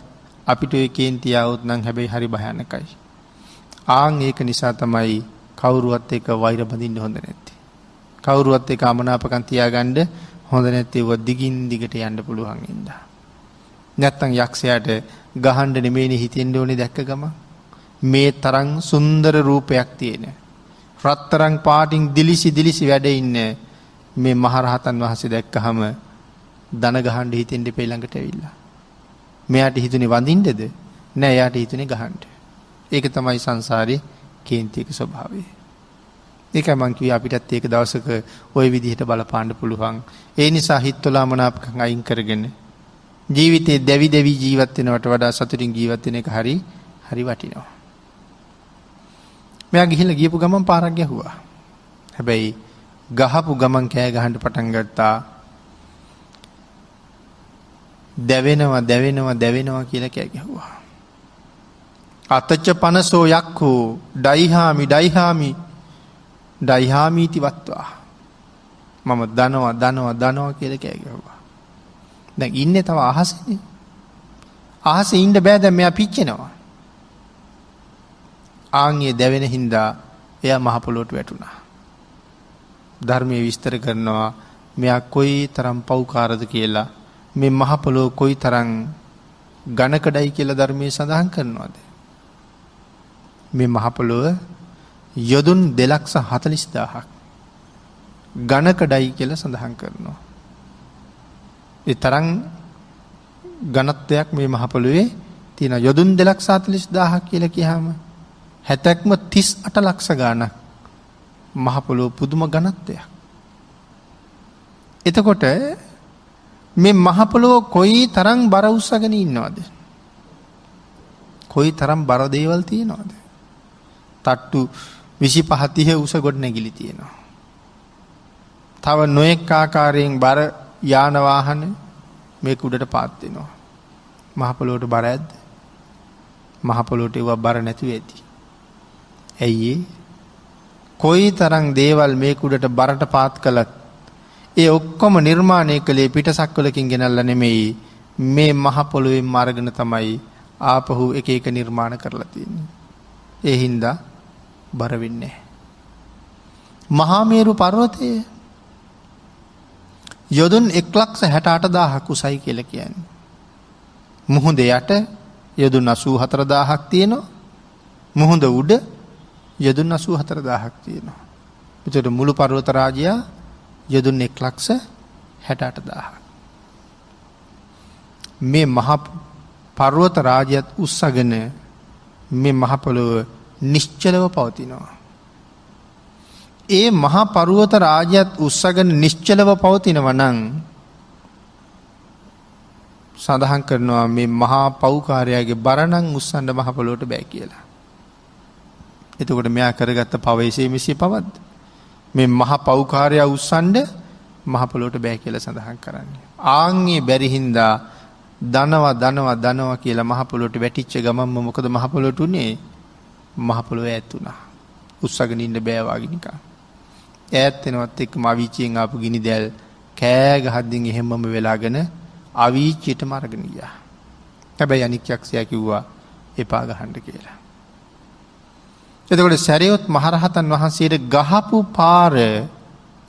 අපිට ඒ කේන්තිය આવුත් නම් හැබැයි හරි භයානකයි. ආන් ඒක නිසා තමයි කවුරුවත් එක්ක වෛර බඳින්න හොඳ නැත්තේ. කවුරුවත් එක්ක අමනාපකම් තියාගන්න හොඳ නැත්තේ. ව දිගින් දිගට යන්න පුළුවන් ඉඳා. නැත්තම් යක්ෂයාට ගහන්න නෙමෙයිනේ හිතෙන්න ඕනේ දැක්ක ගම. මේ තරම් සුන්දර රූපයක් තියෙන. රත්තරන් පාටින් දිලිසි වැඩ ඉන්න මේ මහරහතන් වහන්සේ දැක්කහම දන ගහන්න හිතෙන් දෙපේ ළඟට ඇවිල්ලා. මෙයාට හිතුනේ වඳින්නද? නෑ, එයාට හිතුනේ ගහන්න. ඒක තමයි සංසාරේ කේන්තික ස්වභාවය. ඒකයි මං කිව්වේ අපිටත් ඒක දවසක ওই විදිහට බලපාන්න පුළුවන්. ඒ නිසා හිතවලා මනාපකම් අයින් කරගෙන ජීවිතේ දැවි දැවි ජීවත් වෙනවට වඩා සතුටින් ජීවත් වෙන එක හරි වටිනවා. මෙයා ගිහිල්ලා ගියපු ගමන් පාරක් ගැහුවා. හැබැයි ගහපු ගමන් කෑ ගහන්න පටන් ගත්තා. දැවෙනවා කියලා කෑ ගැහුවා. අතච්ච පනසෝ යක්ඛෝ ඩයිහාමීති වත්වා. මම දනවා කියලා කෑ ගැහුවා. දැන් ඉන්නේ තව අහසනේ. අහසේ ඉන්න බෑ, දැන් මෙයා පිච්චෙනවා. ආන්ගේ දැවෙන හින්දා එයා මහ පොළොවට වැටුණා. ධර්මයේ විස්තර කරනවා මෙයා කොයි තරම් පව්කාරද කියලා. මේ මහ පොළොව කොයි තරම් ඝනකඩයි කියලා ධර්මයේ සඳහන් කරනවාද? මේ මහ පොළොව යොදුන් 2,40,000ක් ඝනකඩයි කියලා සඳහන් කරනවා. ඒ තරම් ඝනත්වයක් මේ මහ පොළොවේ තියෙන. යොදුන් 2,40,000ක් කියලා කියහම 70ක්ම 38 ලක්ෂ ගාණක් මහ පොළොව පුදුම ඝනත්වයක්. එතකොට මේ මහ පොළොව කොයි තරම් බර උස්සගෙන ඉන්නවද? කොයි තරම් බර දේවල් තියෙනවද? තට්ටු 25-30 උස ගොඩ නැගිලි තියෙනවා. තව නොඑක ආකාරයෙන් බර යාන වාහන මේක උඩට පාත් වෙනවා. මහ පොළොවට බර ඇද්ද? මහ පොළොවට ඒවා බර නැතුව ඇති. ඇයි කොයි තරම් දේවල් මේක උඩට බරට පාත් කළත් ඒ ඔක්කොම නිර්මාණය කළේ පිටසක්වලකින් ගෙනල්ලා නෙමෙයි, මේ මහ පොළොවෙන් අරගෙන තමයි ආපහු එක එක නිර්මාණ කරලා තියෙන්නේ. ඒ හින්දා බර වෙන්නේ නැහැ. මහා මේරු පර්වතය යොදුන් 1,68,000ක් උසයි කියලා කියන්නේ. මුහුද යට යොදුන් 84,000ක් තියෙනවා. මුහුද උඩ යොදුන් 84,000ක් තියෙනවා. එතකොට මුළු පර්වත රාජ්‍යය යොදුන් 1,68,000ක්. මේ මහ පර්වත රාජ්‍යයත් උස්සගෙන මේ මහ පොළොව නිශ්චලව පවතිනවා. ඒ මහ පර්වත රාජ්‍යයත් උස්සගෙන නිශ්චලව පවතිනවා නම් සඳහන් කරනවා මේ මහා පෞකාරයාගේ බරණන් උස්සන්න මහ පොළොවට බෑ කියලා. එතකොට මෙයා කරගත්ත පවේශයේ මෙසේ පවද්ද? මේ මහ පෞකාරයා උස්සන්න මහ පොළොවට බෑ කියලා සඳහන් කරන්නේ. ආන්ගේ බැරි හින්දා දනවා කියලා මහ පොළොවට වැටිච්ච ගමන්ම මොකද මහ පොළොවට උනේ? මහ පොළොව ඈත් වුණා. උස්සගෙන ඉන්න බෑ වගේ නිකන්. ඈත් වෙනවත් එක්කම අවීචියෙන් ආපු ගිනි දැල් කෑ ගහද්දින් එහෙමම වෙලාගෙන අවීචියටම අරගෙන ගියා. හැබැයි අනික් යක්ෂයා කිව්වා එපා ගහන්න කියලා. එතකොට සරියොත් මහරහතන් වහන්සේට ගහපු පාර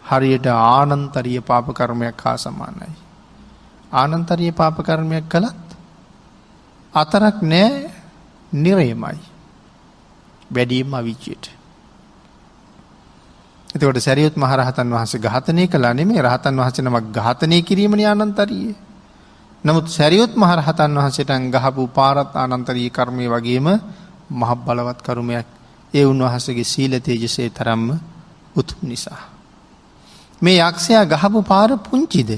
හරියට ආනන්තරීය පාප කර්මයක් හා සමානයි. ආනන්තරීය පාප කර්මයක් කළත් අතරක් නෑ, නිරේමයි. වැඩිම අවීචියට. එතකොට සරියොත් මහරහතන් වහන්සේ ඝාතනය කළා නෙමෙයි, රහතන් වහන්සේ නමක් ඝාතනය කිරීමනේ ආනන්තරීය. නමුත් සරියොත් මහරහතන් වහන්සේට ගහපු පාරත් ආනන්තරීය කර්මයේ වගේම මහ බලවත් කර්මයක්. ඒ උන්වහන්සේගේ සීල තේජසේ තරම්ම උතුම් නිසා. මේ යක්ෂයා ගහපු පාර පුංචිද?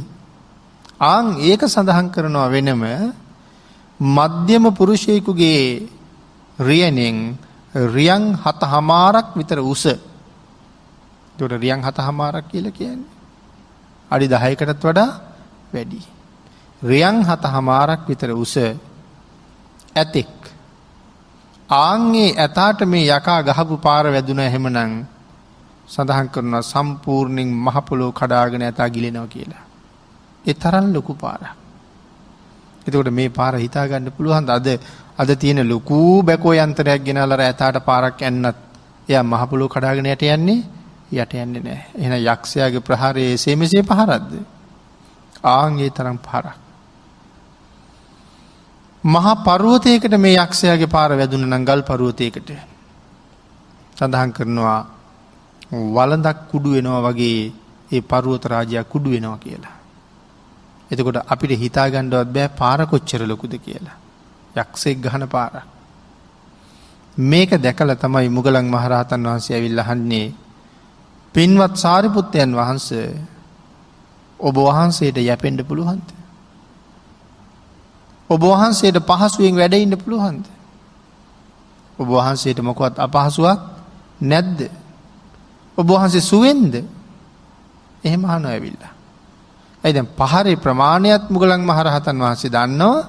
ඒක සඳහන් කරනවා වෙනම මධ්‍යම පුරුෂයෙකුගේ රියනෙන් රියන් 7.5ක් විතර උස. ඒකට රියන් 7.5ක් කියලා කියන්නේ අඩි 10කටත් වඩා වැඩි. රියන් 7.5ක් විතර උස ඇතෙක්. ආන්ගේ ඇතාට මේ යකා ගහපු පාර වැදුනා එහෙමනම් සඳහන් කරනවා සම්පූර්ණයෙන් මහ පොළොව කඩාගෙන ඇතා ගිලෙනවා කියලා. ඒ තරම් ලොකු පාරක්. එතකොට මේ පාර හිතා ගන්න පුළුවන්ද? අද තියෙන ලොකු බැකෝ යන්ත්‍රයක් ගෙනල්ලා ඇතාට පාරක් යන්නත් එයා මහ පොළොව කඩාගෙන යට යන්නේ නැහැ. එහෙනම් යක්ෂයාගේ ප්‍රහාරයේ එසේ මෙසේ පහරක්ද? ආන්ගේ තරම් පාරක්. මහා පර්වතයකට මේ යක්ෂයාගේ පාර වැදුන නම් ගල් පර්වතයකට සඳහන් කරනවා වළඳක් කුඩු වෙනවා වගේ ඒ පර්වත රාජයා කුඩු වෙනවා කියලා. එතකොට අපිට හිතා ගන්නවත් බෑ පාර කොච්චර ලොකුද කියලා. යක්ෂයෙක් ගහන පාර. මේක දැකලා තමයි මුගලන් මහරහතන් වහන්සේ ඇවිල්ලා අහන්නේ පින්වත් සාරිපුත්තයන් වහන්සේ ඔබ වහන්සේට යැපෙන්න පුළුවන්ද? ඔබ වහන්සේට පහසුවෙන් වැඩ ඉන්න පුළුවන්ද? ඔබ වහන්සේට මොකවත් අපහසුයක් නැද්ද? ඔබ වහන්සේ සුවෙන්ද? එහෙම අහනවා ඇවිල්ලා. ඒ දැන් පහරේ ප්‍රමාණයත් මුගලන් මහරහතන් වහන්සේ දන්නවා.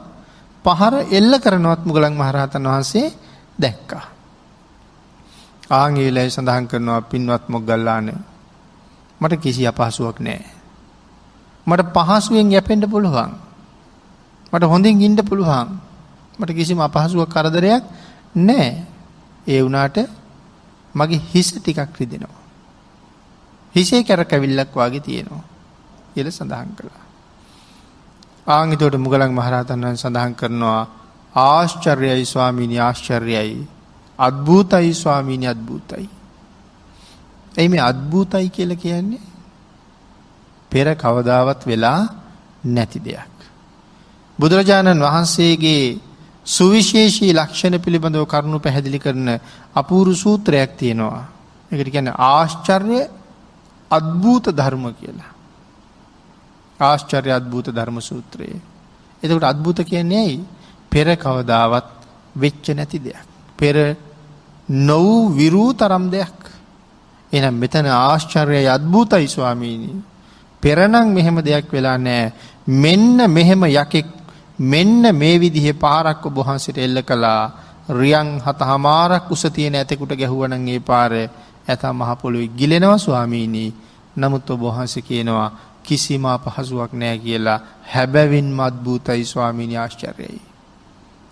පහර එල්ල කරනවත් මුගලන් මහරහතන් වහන්සේ දැක්කා. ආංගීලයි සඳහන් කරනවා පින්වත් මොග්ගල්ලාන මට කිසි අපහසුවක් නැහැ. මට පහසුවෙන් යැපෙන්න පුළුවන්. මට හොඳින් ඉන්න පුළුවන්. මට කිසිම අපහසුවක් කරදරයක් නැහැ. ඒ වුණාට මගේ හිස ටිකක් රිදෙනවා. හිසේ කැරකැවිල්ලක් වාගේ තියෙනවා. කියලා සඳහන් කළා. ආංගිතෝට මුගලන් මහරහතන් වහන්සේ සඳහන් කරනවා ආශ්චර්යයි ස්වාමීනි ආශ්චර්යයි. අද්භූතයි ස්වාමීනි අද්භූතයි. එයි මේ අද්භූතයි කියලා කියන්නේ පෙර කවදාවත් වෙලා නැති දෙයක්. බුදුරජාණන් වහන්සේගේ සුවිශේෂී ලක්ෂණ පිළිබඳව කරුණු පැහැදිලි කරන අපූර්ව සූත්‍රයක් තියෙනවා. ඒකට කියන්නේ ආශ්චර්ය අද්භූත ධර්ම කියලා. ආශ්චර්ය අද්භූත ධර්ම සූත්‍රය. එතකොට අද්භූත කියන්නේ ඇයි? පෙර කවදාවත් වෙච්ච නැති දෙයක්. පෙර නොවූ විරූ තරම් දෙයක්. එහෙනම් මෙතන ආශ්චර්යයි අද්භූතයි ස්වාමීනි. පෙරනම් මෙහෙම දෙයක් වෙලා නැහැ. මෙන්න මෙහෙම යකෙක් මෙන්න මේ විදිහේ පාරක් ඔබ වහන්සේට එල්ල කළා. රියන් 7මාරක් උස තියෙන ඇතෙකුට ගැහුවනම් ඒ පාර ඇතා මහ පොළොවේ ගිලෙනවා ස්වාමීනි. නමුත් ඔබ වහන්සේ කියනවා කිසිම අපහසුයක් නැහැ කියලා. හැබැවින්ම අද්භූතයි ස්වාමීනි ආශ්චර්යයි.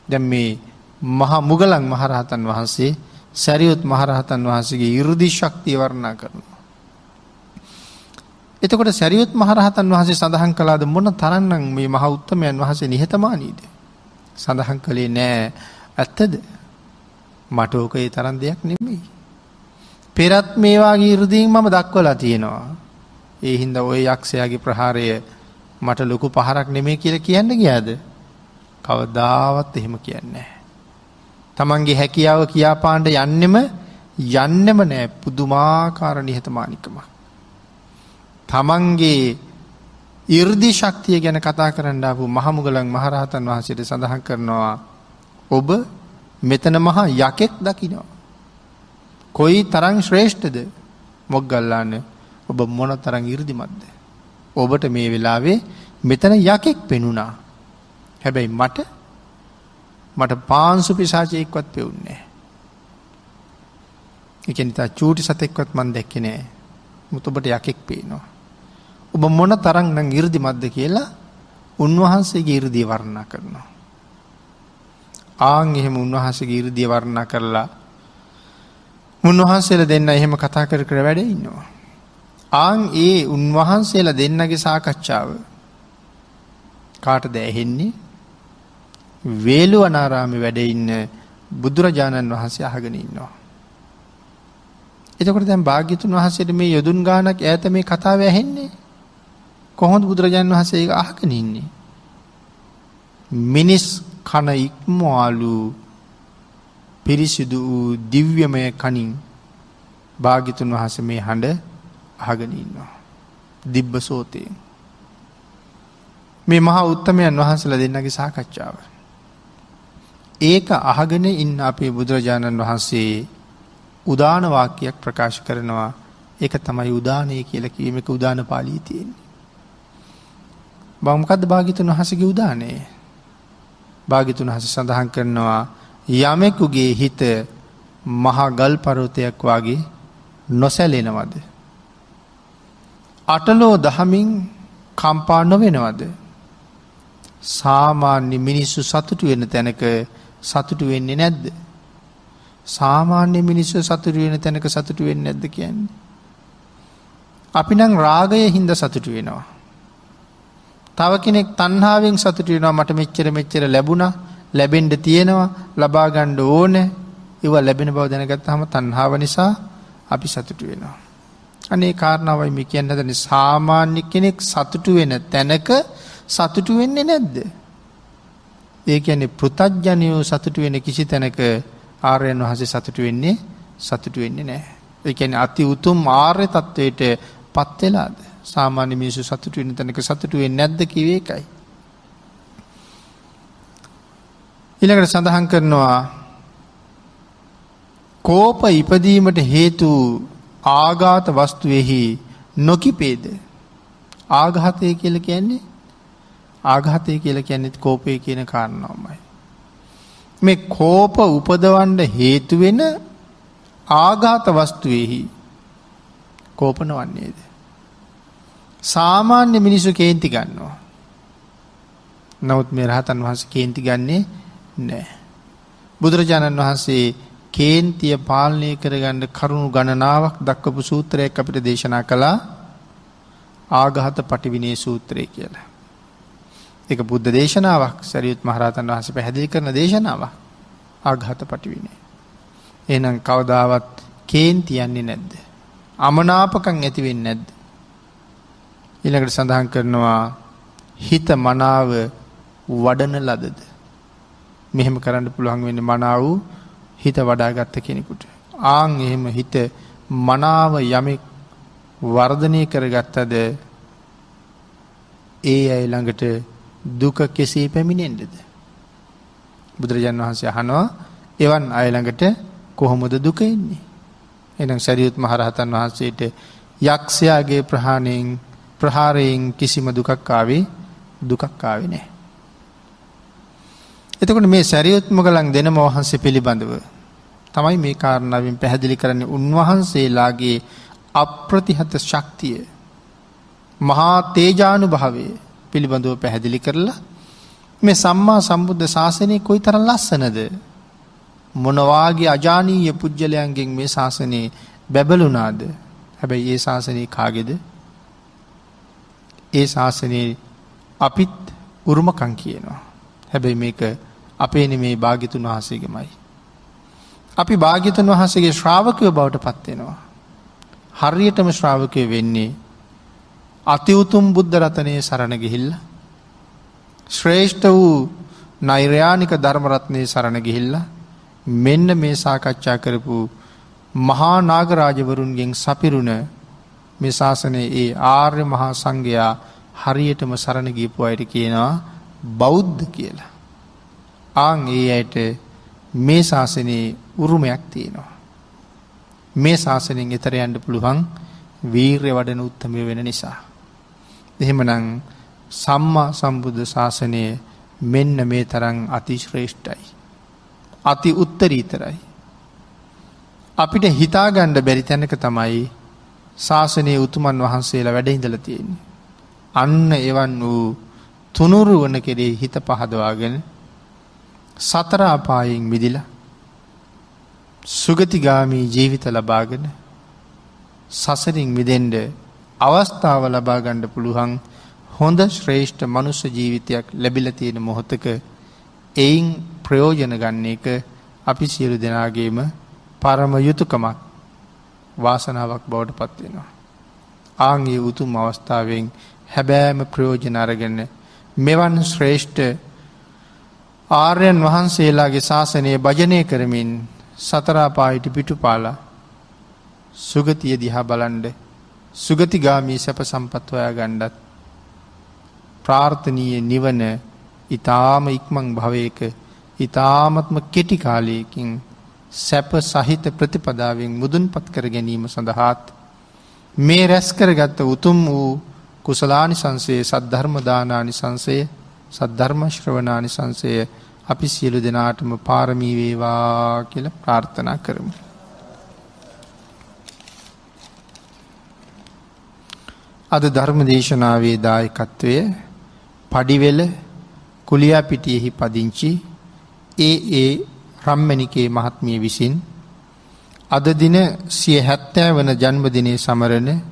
දැන් මේ මහා මුගලන් මහරහතන් වහන්සේ සරියුත් මහරහතන් වහන්සේගේ 이르දි ශක්තිය වර්ණනා කරනවා. එතකොට සරියුත් මහරහතන් වහන්සේ සඳහන් කළාද මොන තරම්නම් මේ මහා උත්තමයන් වහන්සේ නිහතමානීද? සඳහන් කළේ නෑ. ඇත්තද? මට ඕක ඒ තරම් දෙයක් නෙමෙයි. පෙරත් මේ වාගේ 이르දීන් මම දක්වලා තියෙනවා. ඒ හින්දා ওই යක්ෂයාගේ ප්‍රහාරය මට ලොකු පහරක් නෙමෙයි කියලා කියන්න ගියාද? කවදාවත් එහෙම කියන්නේ නැහැ. තමන්ගේ හැකියාව කියාපාන්න යන්නෙම නෑ. පුදුමාකාර නිහතමානිකම. තමන්ගේ 이르දි ශක්තිය ගැන කතා කරන්න ආපු මහමුගලන් මහරහතන් වහන්සේට සඳහන් කරනවා ඔබ මෙතන මහා යකෙක් දකිනවා. කොයි තරම් ශ්‍රේෂ්ඨද? මොග්ගල්ලාන ඔබ මොන තරම් 이르දිමත්ද? ඔබට මේ වෙලාවේ මෙතන යකෙක් පෙනුණා. හැබැයි මට පාංශු පිසාචයෙක්වත් පෙවුන්නේ නැහැ. ඒ කියන්නේ තා චූටි සතෙක්වත් මම දැක්කේ නැහැ. මුත් ඔබට යකෙක් පේනවා. ඔබ මොන තරම් නම් 이르දිමත්ද කියලා උන්වහන්සේගේ 이르දිය වර්ණනා කරනවා. ආන් එහෙම උන්වහන්සේගේ 이르දිය වර්ණනා කරලා උන්වහන්සේලා දෙන්න එහෙම කතා කර කර වැඩ ඉන්නවා. ආන් ඒ උන්වහන්සේලා දෙන්නගේ සාකච්ඡාව කාටද ඇහෙන්නේ? වේළුවනාරාමේ වැඩ ඉන්න බුදුරජාණන් වහන්සේ අහගෙන ඉන්නවා. එතකොට දැන් භාග්‍යතුන් වහන්සේට මේ යොදුන් ගානක් ඈත මේ කතාව ඇහෙන්නේ. කොහොමද බුදුරජාණන් වහන්සේ ඒක අහගෙන ඉන්නේ? මිනිස් කන ඉක්මවලු පිරිසිදු වූ දිව්‍යමය කනින් භාග්‍යතුන් වහන්සේ මේ හඬ අහගෙන ඉන්නවා. දිබ්බසෝතේ. මේ මහා උත්තමයන් වහන්සේලා දෙන්නගේ සාකච්ඡාව. ඒක අහගෙන ඉන්න අපේ බුදුරජාණන් වහන්සේ උදාන වාක්‍යයක් ප්‍රකාශ කරනවා. ඒක තමයි උදානය කියලා කියීමක උදාන පාළියේ තියෙන්නේ. මොකද්ද භාග්‍යතුන් වහන්සේගේ උදානය? භාග්‍යතුන් වහන්සේ සඳහන් කරනවා යමෙකුගේ හිත මහා ගල් පර්වතයක් වාගේ නොසැලෙනවද? අටලෝ දහමින් කම්පා නොවෙනවද? සාමාන්‍ය මිනිස්සු සතුටු වෙන තැනක සතුටු වෙන්නේ නැද්ද? සාමාන්‍ය මිනිස්සු සතුටු වෙන තැනක සතුටු වෙන්නේ නැද්ද කියන්නේ? අපි නම් රාගයේ හින්දා සතුටු වෙනවා. තව කෙනෙක් තණ්හාවෙන් සතුටු වෙනවා. මට මෙච්චර ලැබුණා. ලැබෙන්න තියෙනවා, ලබා ගන්න ඕනේ. ඒවා ලැබෙන බව දැනගත්තාම තණ්හාව නිසා අපි සතුටු වෙනවා. අනේ කාරණාවයි මේ කියන්න හදන්නේ. සාමාන්‍ය කෙනෙක් සතුටු වෙන තැනක සතුටු වෙන්නේ නැද්ද? ඒ කියන්නේ පෘථග්ජනයෝ සතුටු වෙන කිසි තැනක ආර්යයන් වහන්සේ සතුටු වෙන්නේ නැහැ. ඒ කියන්නේ අති උතුම් ආර්ය තත්වයට පත් වෙලාද? සාමාන්‍ය මිනිස්සු සතුටු වෙන තැනක සතුටු වෙන්නේ නැද්ද කිව්වේ ඒකයි. ඊළඟට සඳහන් කරනවා කෝප ඉපදීමට හේතු ආඝාත වස්තුවේහි නොකිපේද? ආඝාතය කියලා කියන්නේ කෝපය කියන කාරණාවමයි. මේ කෝප උපදවන්න හේතු වෙන ආඝාත වස්තුවේහි කෝපනවන්නේද? සාමාන්‍ය මිනිස්සු කේන්ති ගන්නවා. නමුත් මේ රහතන් වහන්සේ කේන්ති ගන්නේ නැහැ. බුදුරජාණන් වහන්සේ කේන්තිය පාලනය කරගන්න කරුණු ගණනාවක් දක්වපු සූත්‍රයක් අපිට දේශනා කළා. ආඝාත පටිවිනේ සූත්‍රය කියලා. ඒක බුද්ධ දේශනාවක්. සරියුත් මහරහතන් වහන්සේ පැහැදිලි කරන දේශනාවක්. ආඝාත පටිවිනේ. එහෙනම් කවදාවත් කේන්ති යන්නේ නැද්ද? අමනාපකම් ඇති වෙන්නේ නැද්ද? ඊළඟට සඳහන් කරනවා හිත මනාව වඩන ලදද? මෙහෙම කරන්න පුළුවන් වෙන්නේ මනාව හිත වඩාගත්ත කෙනෙකුට. ආන් එහෙම හිත මනාව යමෙක් වර්ධනය කරගත්තද ඒ අය ළඟට දුක කෙසේ පැමිණෙන්නේද? බුදුරජාණන් වහන්සේ අහනවා එවන් අය ළඟට කොහොමද දුක එන්නේ? එහෙනම් සරියුත් මහරහතන් වහන්සේට යක්ෂයාගේ ප්‍රහාරයෙන් කිසිම දුකක් ආවේ නැහැ. එතකොට මේ සරියුත් මොගලන් දෙනම වහන්සේ පිළිබඳව තමයි මේ කාරණාවෙන් පැහැදිලි කරන්නේ උන්වහන්සේලාගේ අප්‍රතිහත ශක්තිය මහා තේජානුභාවය පිළිබඳව පැහැදිලි කරලා මේ සම්මා සම්බුද්ධ ශාසනය කොයිතරම් ලස්සනද? මොන වාගේ අජානීය පුජ්‍යලයන්ගෙන් මේ ශාසනය බැබළුණාද? හැබැයි ඒ ශාසනය කාගේද? ඒ ශාසනයේ අපිත් උරුමකම් කියනවා. හැබැයි මේක අපේ නෙමේ භාග්‍යතුන් වහන්සේගේමයි. අපි භාග්‍යතුන් වහන්සේගේ ශ්‍රාවකයෝ බවට පත් වෙනවා. හරියටම ශ්‍රාවකයෝ වෙන්නේ අති උතුම් බුද්ධ රත්නයේ සරණ ගිහිල්ලා ශ්‍රේෂ්ඨ වූ නෛර්යානික ධර්ම රත්නයේ සරණ ගිහිල්ලා මෙන්න මේ සාකච්ඡා කරපු මහා නාගරාජවරුන්ගෙන් සපිරුණ මේ ශාසනයේ ඒ ආර්ය මහා සංඝයා හරියටම සරණ ගියපු අයට කියනවා බෞද්ධ කියලා. ආන් ඒ අයට මේ ශාසනයේ උරුමයක් තියෙනවා. මේ ශාසනයෙන් එතර යන්න පුළුවන් වීරය වඩන උත්තමය වෙන නිසා. එහෙමනම් සම්මා සම්බුද්ධ ශාසනය මෙන්න මේ තරම් අති ශ්‍රේෂ්ඨයි. අති උත්තරීතරයි. අපිට හිතාගන්න බැරි තැනක තමයි ශාසනයේ උතුමන් වහන්සේලා වැඩ ඉඳලා තියෙන්නේ. අන්න එවන් වූ තුනුරුවන කෙරේ හිත පහදවාගෙන සතර අපායෙන් මිදිලා සුගතිගාමී ජීවිත ලබාගෙන සසරින් මිදෙන්න අවස්ථාව ලබා ගන්න පුළුවන් හොඳ ශ්‍රේෂ්ඨ මනුෂ්‍ය ජීවිතයක් ලැබිලා තියෙන මොහොතක එයින් ප්‍රයෝජන ගන්න එක අපි සියලු දෙනාගේම පරම යුතුයකමක් වාසනාවක් බවට පත් වෙනවා. ආන්ගේ උතුම් අවස්ථාවෙන් හැබෑම ප්‍රයෝජන අරගෙන මෙවන් ශ්‍රේෂ්ඨ ආර්යයන් වහන්සේලාගේ ශාසනය භජනය කරමින් සතර අපායට පිටුපාලා සුගතිය දිහා බලන්න සුගතිගාමී සැප සම්පත් හොයා ගන්නත් ප්‍රාර්ථනීය නිවන ඊ타ම ඉක්මන් භවයක ඊ타මත්ම කෙටි කාලයකින් සැප සහිත ප්‍රතිපදාවෙන් මුදුන්පත් කර ගැනීම සඳහාත් මේ රැස් කරගත් උතුම් වූ කුසලානිසංසය සද්ධර්ම දානානිසංසය සද්ධර්ම ශ්‍රවණානිසංසය අපි සියලු දෙනාටම පාරමී වේවා කියලා ප්‍රාර්ථනා කරමු. අද ධර්ම දේශනාවේ දායකත්වය පඩිවෙල කුලියාපිටියෙහි පදිංචි ඒ රම්මණිකේ මහත්මිය විසින් අද දින 70 වන ජන්මදිනයේ සමරන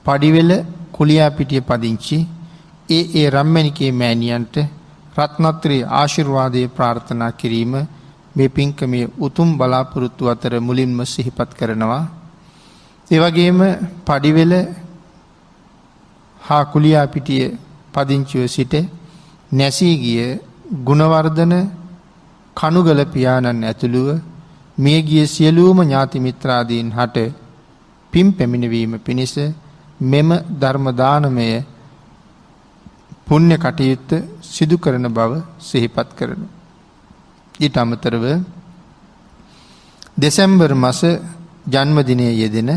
පඩිවෙල කුලියාපිටිය පදිංචි ඒ රම්මණිකේ මෑණියන්ට රත්නත්‍රී ආශිර්වාදයේ ප්‍රාර්ථනා කිරීම මේ පින්කමේ උතුම් බලාපොරොත්තු අතර මුලින්ම සිහිපත් කරනවා. ඒ වගේම පඩිවෙල හා කුලියාපිටිය පදිංචිව සිට නැසී ගිය ගුණවර්ධන කණුගල පියාණන් ඇතුළුව මියගිය සියලුම ඥාති මිත්‍රාදීන් හට පින් පැමිණවීම පිණිස මෙම ධර්ම දානමය පුණ්‍ය කටයුත්ත සිදු කරන බව සිහිපත් කරනවා. ඊට අමතරව දෙසැම්බර් මාස ජන්මදිනයේ යෙදෙන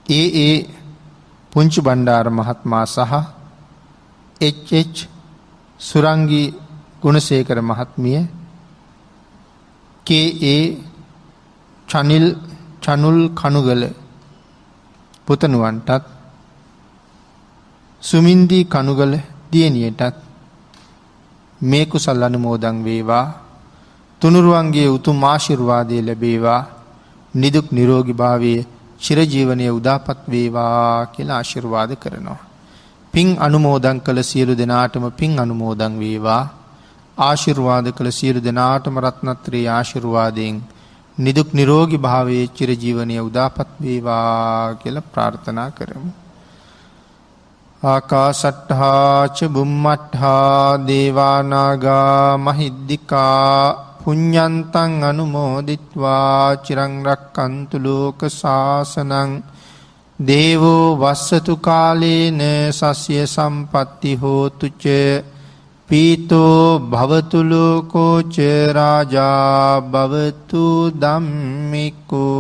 ඒ පුංචි බණ්ඩාර මහත්මයා සහ සුරංගී ගුණසේකර මහත්මිය චනුල් කණුගල පුතණුවන්ටත් සුමින්දී කණුගල දියණියටත් මේ කුසල අනුමෝදන් වේවා. තුනුරුවන්ගේ උතුම් ආශිර්වාදය ලැබේවා. නිදුක් නිරෝගී භාවයේ චිරජීවනයේ උදාපත් වේවා කියලා ආශිර්වාද කරනවා. පින් අනුමෝදන් කළ සියලු දෙනාටම පින් අනුමෝදන් වේවා. ආශිර්වාද කළ සියලු දෙනාටම රත්නත්‍රී ආශිර්වාදයෙන් නිදුක් නිරෝගී භාවයේ චිරජීවනයේ උදාපත් වේවා කියලා ප්‍රාර්ථනා කරමු. ආකාශට්ඨා ච බුම්මට්ඨා දේවා නාග මහිද්దికා පුඤ්ඤන්තං අනුමෝදිත්වා චිරං රක්칸තු ලෝක සාසනං දේවෝ වස්සතු කාලේන සස්ය සම්පatti හෝතු ච පීතෝ භවතු ලෝකෝ ච රාජා භවතු ධම්මිකෝ.